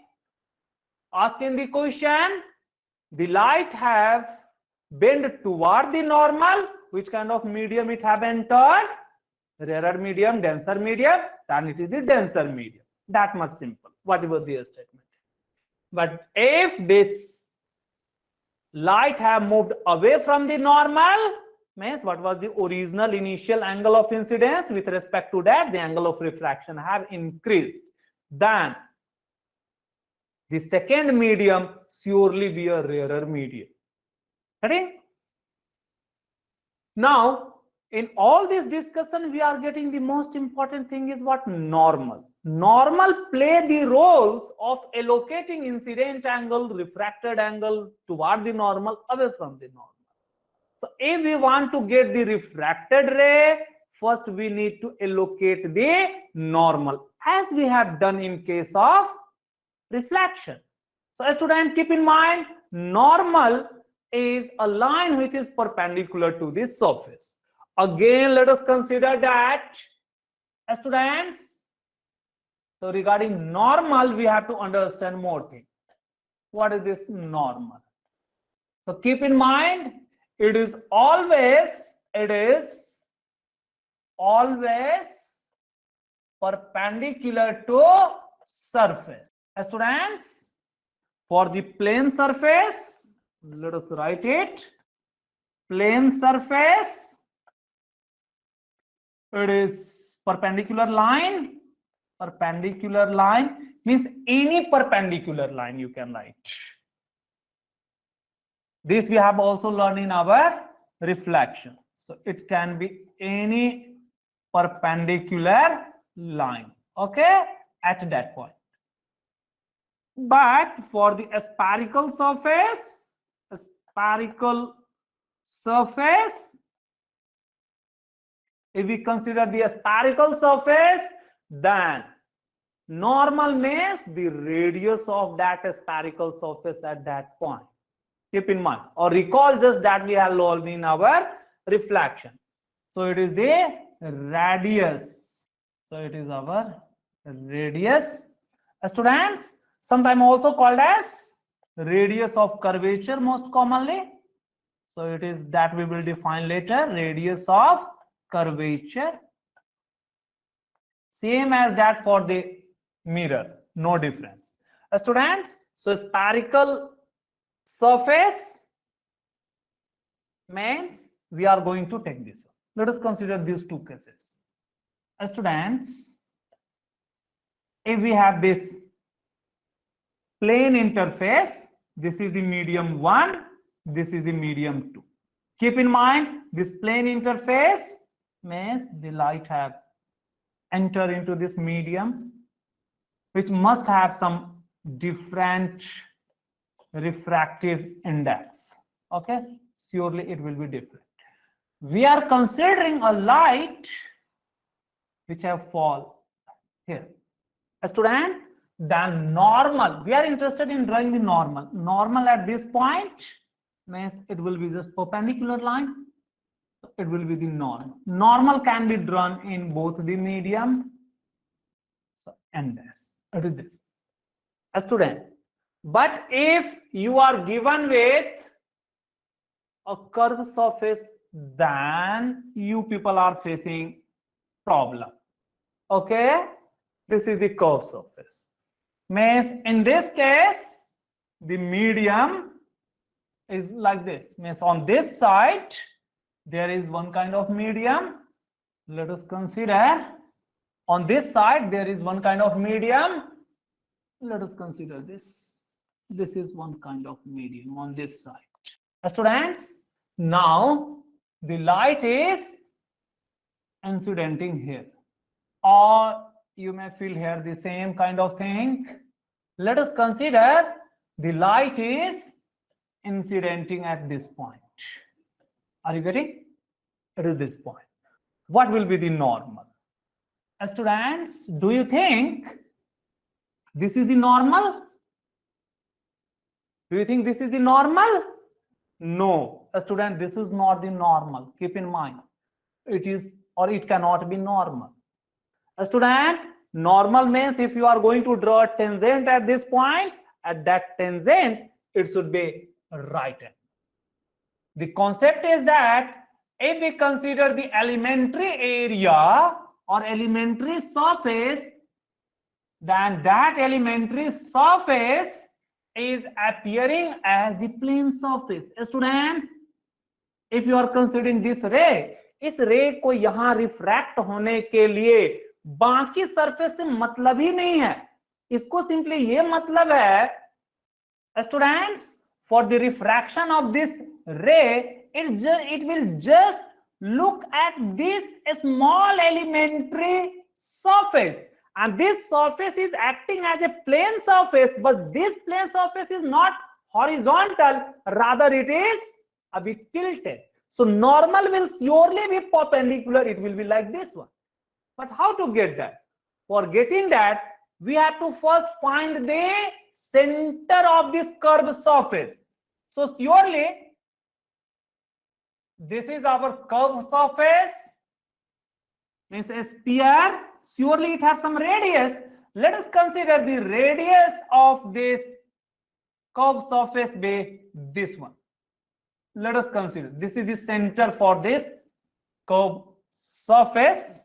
S1: asking the question, the light have bent toward the normal, which kind of medium it have entered? Rarer medium, denser medium, then it is the denser medium. That much simple, whatever the statement. But if this light have moved away from the normal, means what was the original initial angle of incidence, with respect to that the angle of refraction have increased, then the second medium surely be a rarer medium. Ready? Now, in all this discussion, we are getting the most important thing is what? Normal. Normal play the roles of allocating incident angle, refracted angle toward the normal, away from the normal. So if we want to get the refracted ray, first we need to allocate the normal, as we have done in case of reflection. So student, keep in mind, normal is a line which is perpendicular to the surface. Again, let us consider that, students. So regarding normal, we have to understand more things. What is this normal? So keep in mind, it is always perpendicular to surface. Students, for the plane surface, let us write it. Plane surface, it is perpendicular line. Perpendicular line means any perpendicular line you can write. This we have also learned in our reflection. So it can be any perpendicular line, okay, at that point. But for the spherical surface, if we consider the spherical surface, then normal means the radius of that spherical surface at that point. Keep in mind or recall just that we have learned in our reflection. So it is the radius. So it is our radius. Students, sometimes also called as radius of curvature most commonly. So it is that we will define later, radius of curvature. Same as that for the mirror, no difference. Students, so spherical surface means we are going to take this one. Let us consider these two cases. Students, if we have this plane interface, this is the medium 1, this is the medium 2. Keep in mind this plane interface means the light have entered into this medium, which must have some different refractive index. Okay, surely it will be different. We are considering a light which have fall here. A student, then normal, we are interested in drawing the normal. Normal at this point means it will be just perpendicular line. It will be the normal. Normal can be drawn in both the medium and this. It is this. A student, but if you are given with a curved surface, then you people are facing problem. Okay, this is the curved surface. Means in this case, the medium is like this. Means on this side, there is one kind of medium. Let us consider on this side, there is one kind of medium. Let us consider this. This is one kind of medium on this side. Students, now the light is incidenting here, or you may feel here the same kind of thing. Let us consider the light is incidenting at this point. Are you getting? It is this point. What will be the normal? Students, do you think this is the normal? Do you think this is the normal? No, student, this is not the normal. Keep in mind, it is or it cannot be normal. Student, normal means if you are going to draw a tangent at this point, at that tangent, it should be right hand. The concept is that if we consider the elementary area or elementary surface, then that elementary surface is appearing as the plane surface. Students, if you are considering this ray, इस रे को यहां refract होने के लिए बाकी surface से मतलब ही नहीं है. इसको सिंपली ये मतलब है, students, for the refraction of this ray, it will just look at this small elementary surface, and this surface is acting as a plane surface, but this plane surface is not horizontal, rather it is a bit tilted. So normal will surely be perpendicular, it will be like this one. But how to get that? For getting that, we have to first find the center of this curved surface. So surely this is our curved surface, means a sphere. Surely it has some radius. Let us consider the radius of this curved surface be this one. Let us consider this is the center for this curved surface.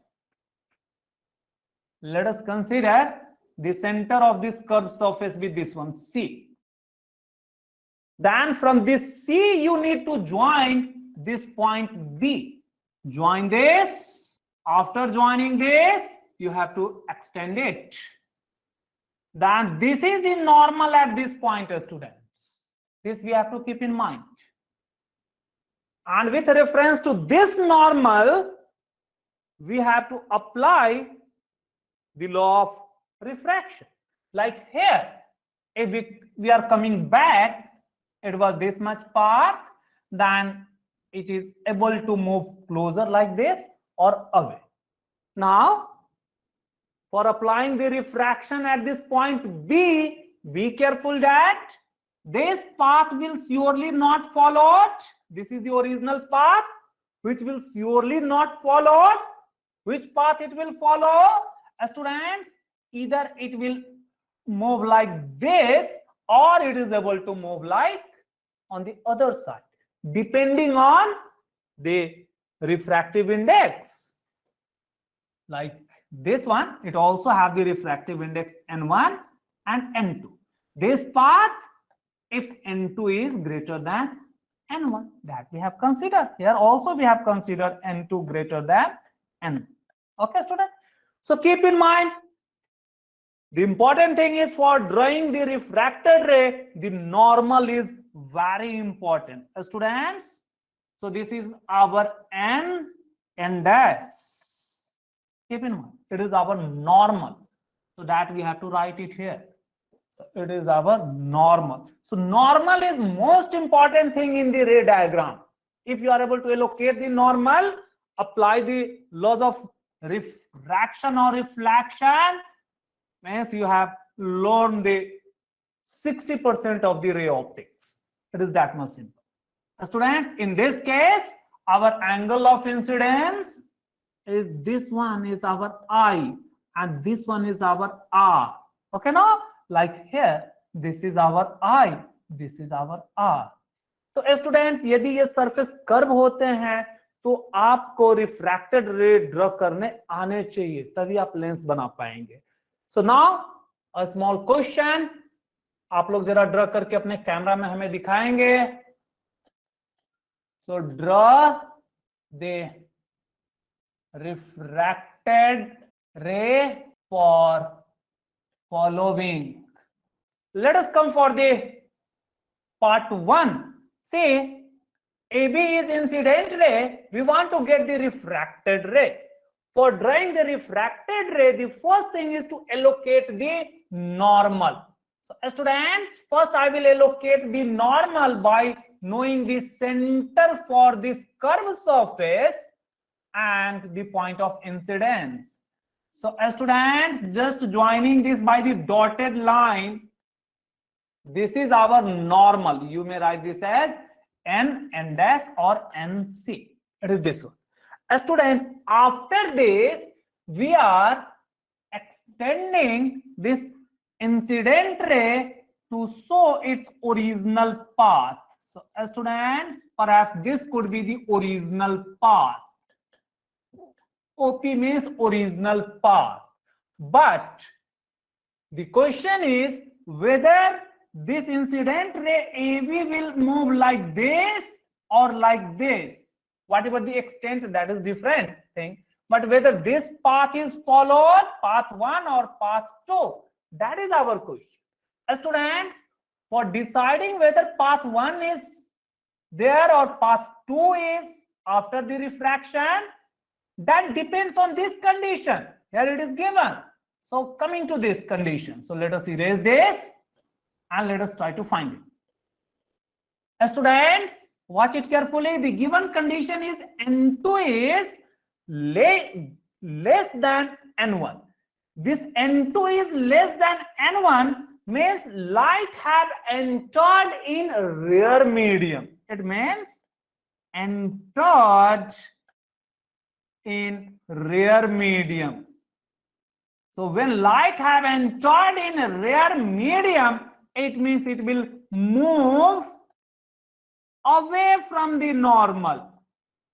S1: Let us consider the center of this curved surface with this one, C. Then from this C, you need to join this point B. Join this. After joining this, you have to extend it. Then this is the normal at this point, students. This we have to keep in mind. And with reference to this normal, we have to apply the law of refraction. Like here, if we are coming back, it was this much path, then it is able to move closer like this or away. Now, for applying the refraction at this point B, be careful that this path will surely not follow. This is the original path, which will surely not follow. Which path it will follow? Students, either it will move like this or it is able to move like on the other side, depending on the refractive index. Like this one, it also have the refractive index N1 and N2. This path, if N2 is greater than N1, that we have considered. Here also we have considered N2 greater than N1. Okay, student? So keep in mind, the important thing is for drawing the refracted ray, the normal is very important. Students, so this is our N and dash. Keep in mind, it is our normal. So that we have to write it here. So it is our normal. So normal is most important thing in the ray diagram. If you are able to allocate the normal, apply the laws of refraction or reflection, means you have learned the 60% of the ray optics. It is that much simple. Students, in this case, our angle of incidence is this one is our I and this one is our R. Okay, now like here, this is our I, this is our R. तो students, यदि ये surface curve होते हैं तो आपको refracted ray draw करने आने चाहिए, तभी आप लेंस बना पाएंगे. So now a small question, आप लोग जरा ड्रॉ करके अपने कैमरा में हमें दिखाएंगे. So draw the refracted ray for following. Let us come for the part 1. See, AB is incident ray. We want to get the refracted ray. For drawing the refracted ray, the first thing is to allocate the normal. So students, first I will allocate the normal by knowing the center for this curved surface and the point of incidence. So students, just joining this by the dotted line, this is our normal. You may write this as N dash or NC. It is this one. Students, after this, we are extending this incident ray to show its original path. So students, perhaps this could be the original path. OP means original path. But the question is whether this incident ray AB will move like this or like this. Whatever the extent, that is different thing. But whether this path is followed, path 1 or path 2, that is our question. Students, for deciding whether path 1 is there or path 2 is after the refraction, that depends on this condition. Here it is given. So coming to this condition, so let us erase this and let us try to find it. Students, watch it carefully. The given condition is N2 is less than N1. This N2 is less than N1 means light have entered in rear medium. It means entered in rear medium. So when light have entered in a rear medium, it means it will move away from the normal,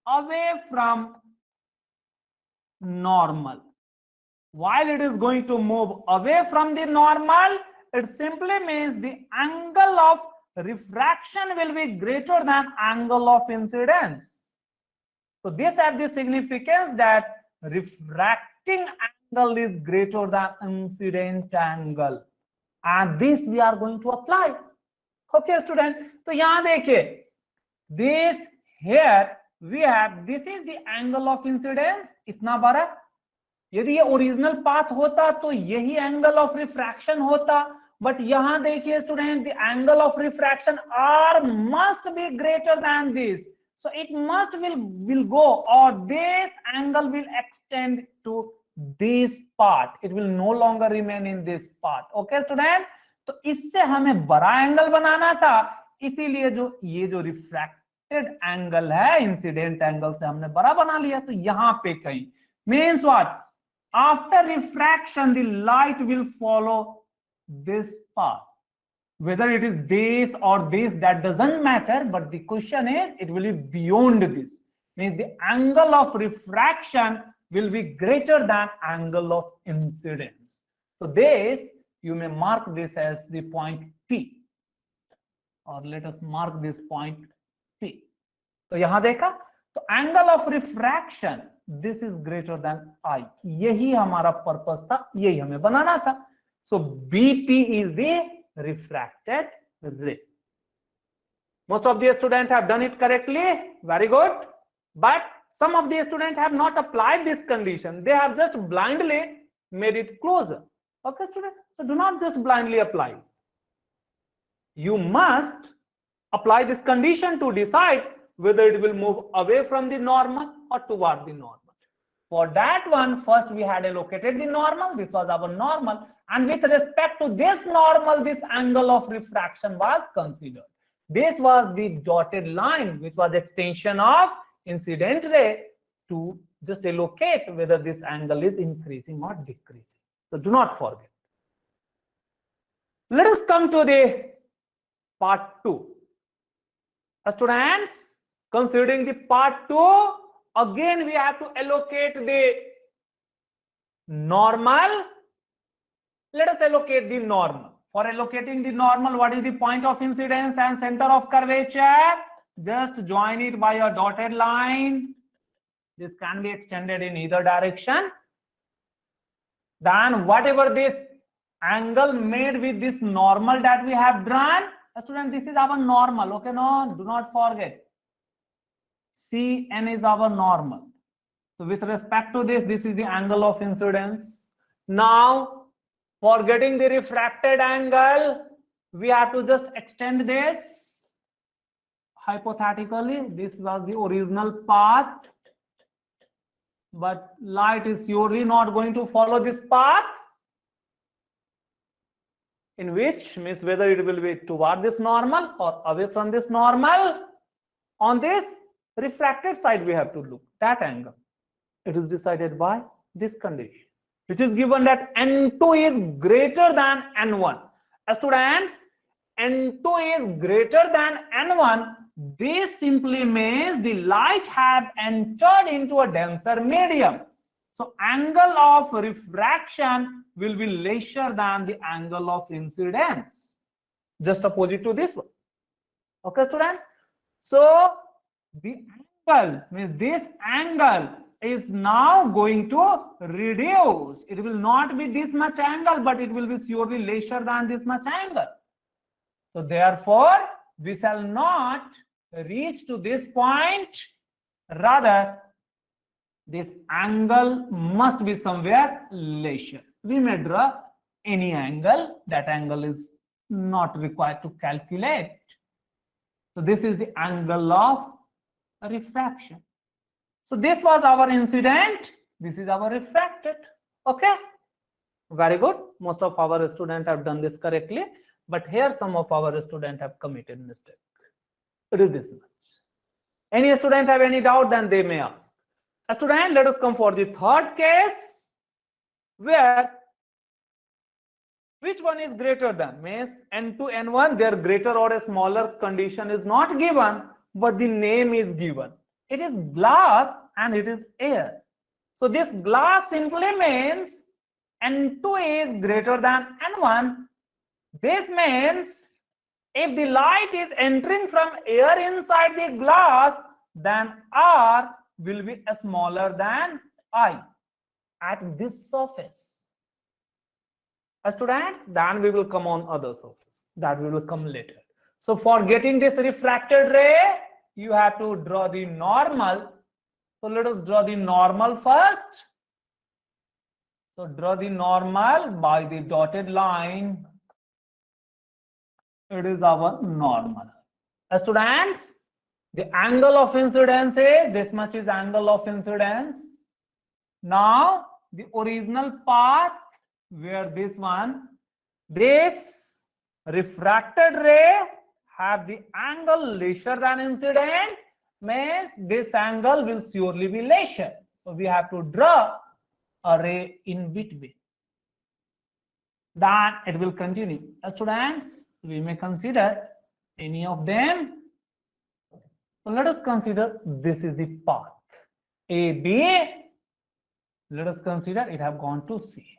S1: away from normal. while it is going to move away from the normal, it simply means the angle of refraction will be greater than angle of incidence. So this has the significance that refracting angle is greater than incident angle, and this we are going to apply. Okay student, तो यहाँ देखिए, this here we have, this is the angle of incidence, इतना बड़ा. यदि ये original path होता तो यही एंगल ऑफ रिफ्रैक्शन होता, बट यहां देखिए student, the angle of refraction are must be greater than this, so it must will go, or this angle will extend to this part, it will no longer remain in this part. Okay student, तो इससे हमें बड़ा angle बनाना था, इसीलिए जो ये जो refracted angle है इंसिडेंट एंगल से हमने बड़ा बना लिया. तो यहाँ पे कहीं means what, after refraction the light will follow this path, whether it is this or this, that doesn't matter, but the question is it will be beyond this, means the angle of refraction will be greater than angle of incidence. So this, you may mark this as the point P, or let us mark this point P. तो यहां देखा, तो angle of refraction this is greater than I, यही हमारा purpose था, यही हमें बनाना था. So BP is the refracted ray. Most of the students have done it correctly, very good, but some of the students have not applied this condition, they have just blindly made it closer. Okay student, so do not just blindly apply, you must apply this condition to decide whether it will move away from the normal or toward the normal. For that one, first we had allocated the normal, this was our normal, and with respect to this normal, this angle of refraction was considered. This was the dotted line, which was extension of incident ray to just allocate whether this angle is increasing or decreasing. So do not forget. Let us come to the part 2. Students, considering the part 2, again we have to allocate the normal. Let us allocate the normal. For allocating the normal, what is the point of incidence and center of curvature? Just join it by a dotted line. This can be extended in either direction. Then whatever this angle made with this normal that we have drawn, student, this is our normal. Okay, no, do not forget. Cn is our normal. So with respect to this, this is the angle of incidence. Now, for getting the refracted angle, we have to just extend this. Hypothetically, this was the original path, but light is surely not going to follow this path, in which means whether it will be toward this normal or away from this normal. On this refracted side, we have to look that angle. It is decided by this condition, which is given that N2 is greater than N1. Students, N2 is greater than N1. This simply means the light have entered into a denser medium. So angle of refraction will be lesser than the angle of incidence, just opposite to this one. Okay, student? So the angle means this angle is now going to reduce. It will not be this much angle, but it will be surely lesser than this much angle. So therefore, we shall not reach to this point. Rather, this angle must be somewhere lesser. We may draw any angle. That angle is not required to calculate. So this is the angle of refraction. So this was our incident. This is our refracted. Okay. Very good. Most of our students have done this correctly. But here some of our students have committed mistake. It is this much. Any student have any doubt, then they may ask. A student, let us come for the third case, where which one is greater than? Means N2, N1, their greater or a smaller condition is not given, but the name is given. It is glass and it is air. So this glass simply means N2 is greater than N1. This means if the light is entering from air inside the glass, then R will be smaller than I at this surface. Students, then we will come on other surface. That we will come later. So for getting this refracted ray, you have to draw the normal. So let us draw the normal first. So draw the normal by the dotted line. It is our normal. Students, the angle of incidence is this much is angle of incidence. Now the original path where this refracted ray have the angle lesser than incident, means this angle will surely be lesser. So we have to draw a ray in between. Then it will continue. Students, we may consider any of them. So let us consider this is the path AB. Let us consider it have gone to C.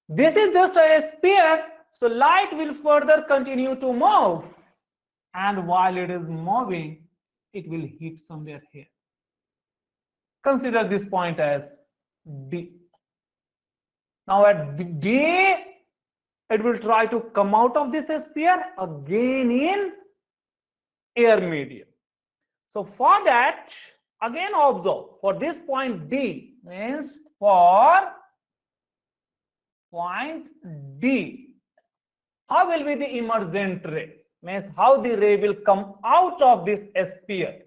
S1: This is just a sphere, so light will further continue to move, and while it is moving, it will hit somewhere here. Consider this point as D. Now at D, it will try to come out of this sphere again in air medium. So for that, again observe, for this point D, means for point D, how will be the emergent ray? Means how the ray will come out of this sphere.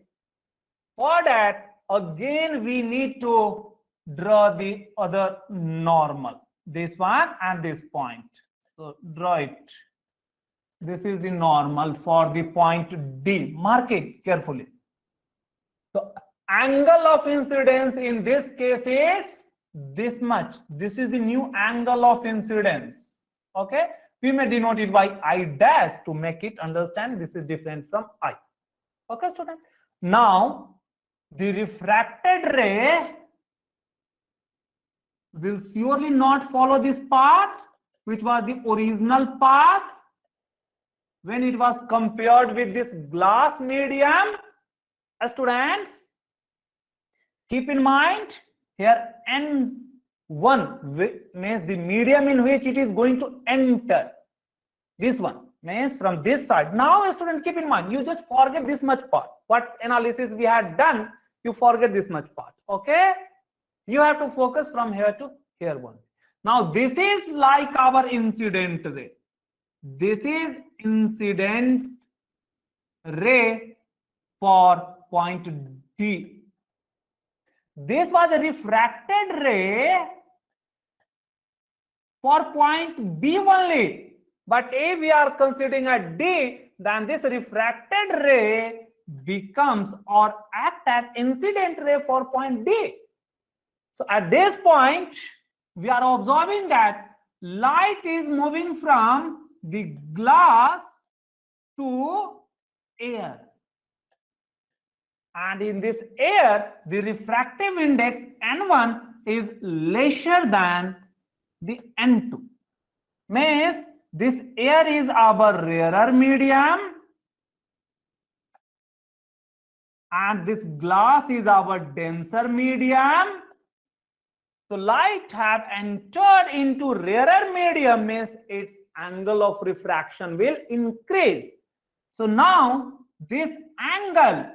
S1: For that, again we need to draw the other normal, this one and this point. So draw it. This is the normal for the point D. Mark it carefully. So angle of incidence in this case is this much. This is the new angle of incidence. Okay, we may denote it by I dash to make it understand this is different from I. Okay, student. Now the refracted ray will surely not follow this path, which was the original path when it was compared with this glass medium. Students, keep in mind here N1 means the medium in which it is going to enter. This one means from this side. Now student, keep in mind, you just forget this much part. What analysis we had done, you forget this much part. Okay, you have to focus from here to here one. Now this is like our incident ray. This is incident ray for point D. This was a refracted ray for point B only. But if we are considering at D, then this refracted ray becomes or act as incident ray for point D. So at this point, we are observing that light is moving from the glass to air. And in this air, the refractive index N1 is lesser than the N2. Means this air is our rarer medium and this glass is our denser medium. So light have entered into rarer medium, means its angle of refraction will increase. So now this angle,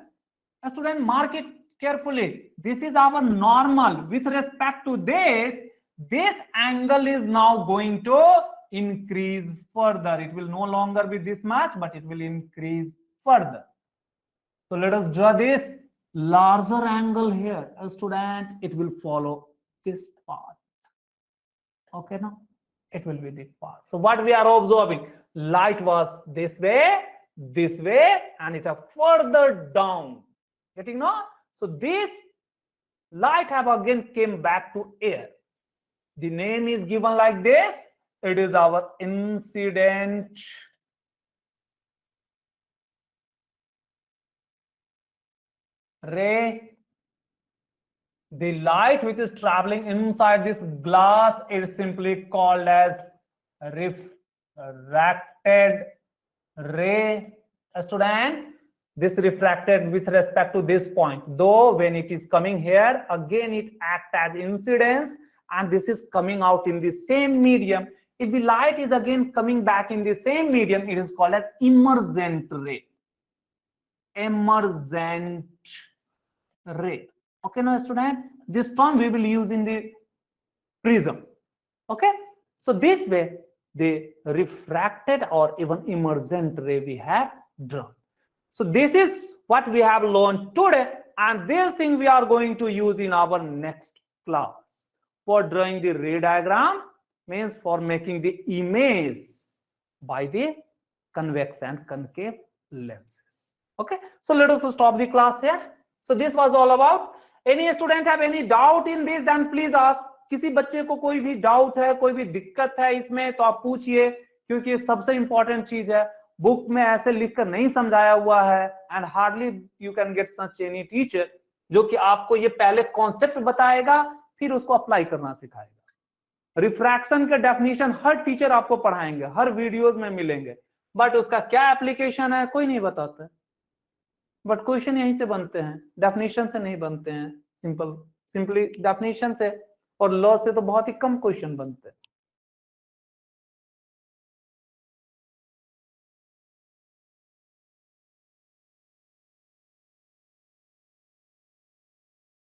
S1: student, mark it carefully. This is our normal. With respect to this angle is now going to increase further. It will no longer be this much, but it will increase further. So let us draw this larger angle here. Student, it will follow this path. Okay, now it will be this path. So what we are observing, light was this way, and it have further down. Getting now? So this light have again came back to air. The name is given like this. It is our incident ray the light which is traveling inside this glass is simply called as refracted ray. Student, this refracted with respect to this point, though when it is coming here, again it acts as incidence, and this is coming out in the same medium. If the light is again coming back in the same medium, it is called as emergent ray. Emergent ray. Okay, now student, this term we will use in the prism. Okay, so this way the refracted or even emergent ray we have drawn. So this is what we have learned today, and this thing we are going to use in our next class for drawing the ray diagram, means for making the image by the convex and concave lenses. Okay, so let us stop the class here. So this was all about. Any student have any doubt in this, then please ask. किसी बच्चे को कोई भी doubt है, कोई भी दिक्कत है इसमें, तो आप पूछिए, क्योंकि सबसे इंपॉर्टेंट चीज है, बुक में ऐसे लिखकर नहीं समझाया हुआ है, and hardly you can get such any teacher जो कि आपको ये पहले कॉन्सेप्ट बताएगा फिर उसको अप्लाई करना सिखाएगा। रिफ्रैक्शन के डेफिनेशन हर टीचर आपको पढ़ाएंगे, हर वीडियोस में मिलेंगे, बट उसका क्या एप्लीकेशन है कोई नहीं बताता है। बट क्वेश्चन यहीं से बनते हैं, डेफिनेशन से नहीं बनते हैं। सिंपली डेफिनेशन से और लॉ से तो बहुत ही कम क्वेश्चन बनते हैं।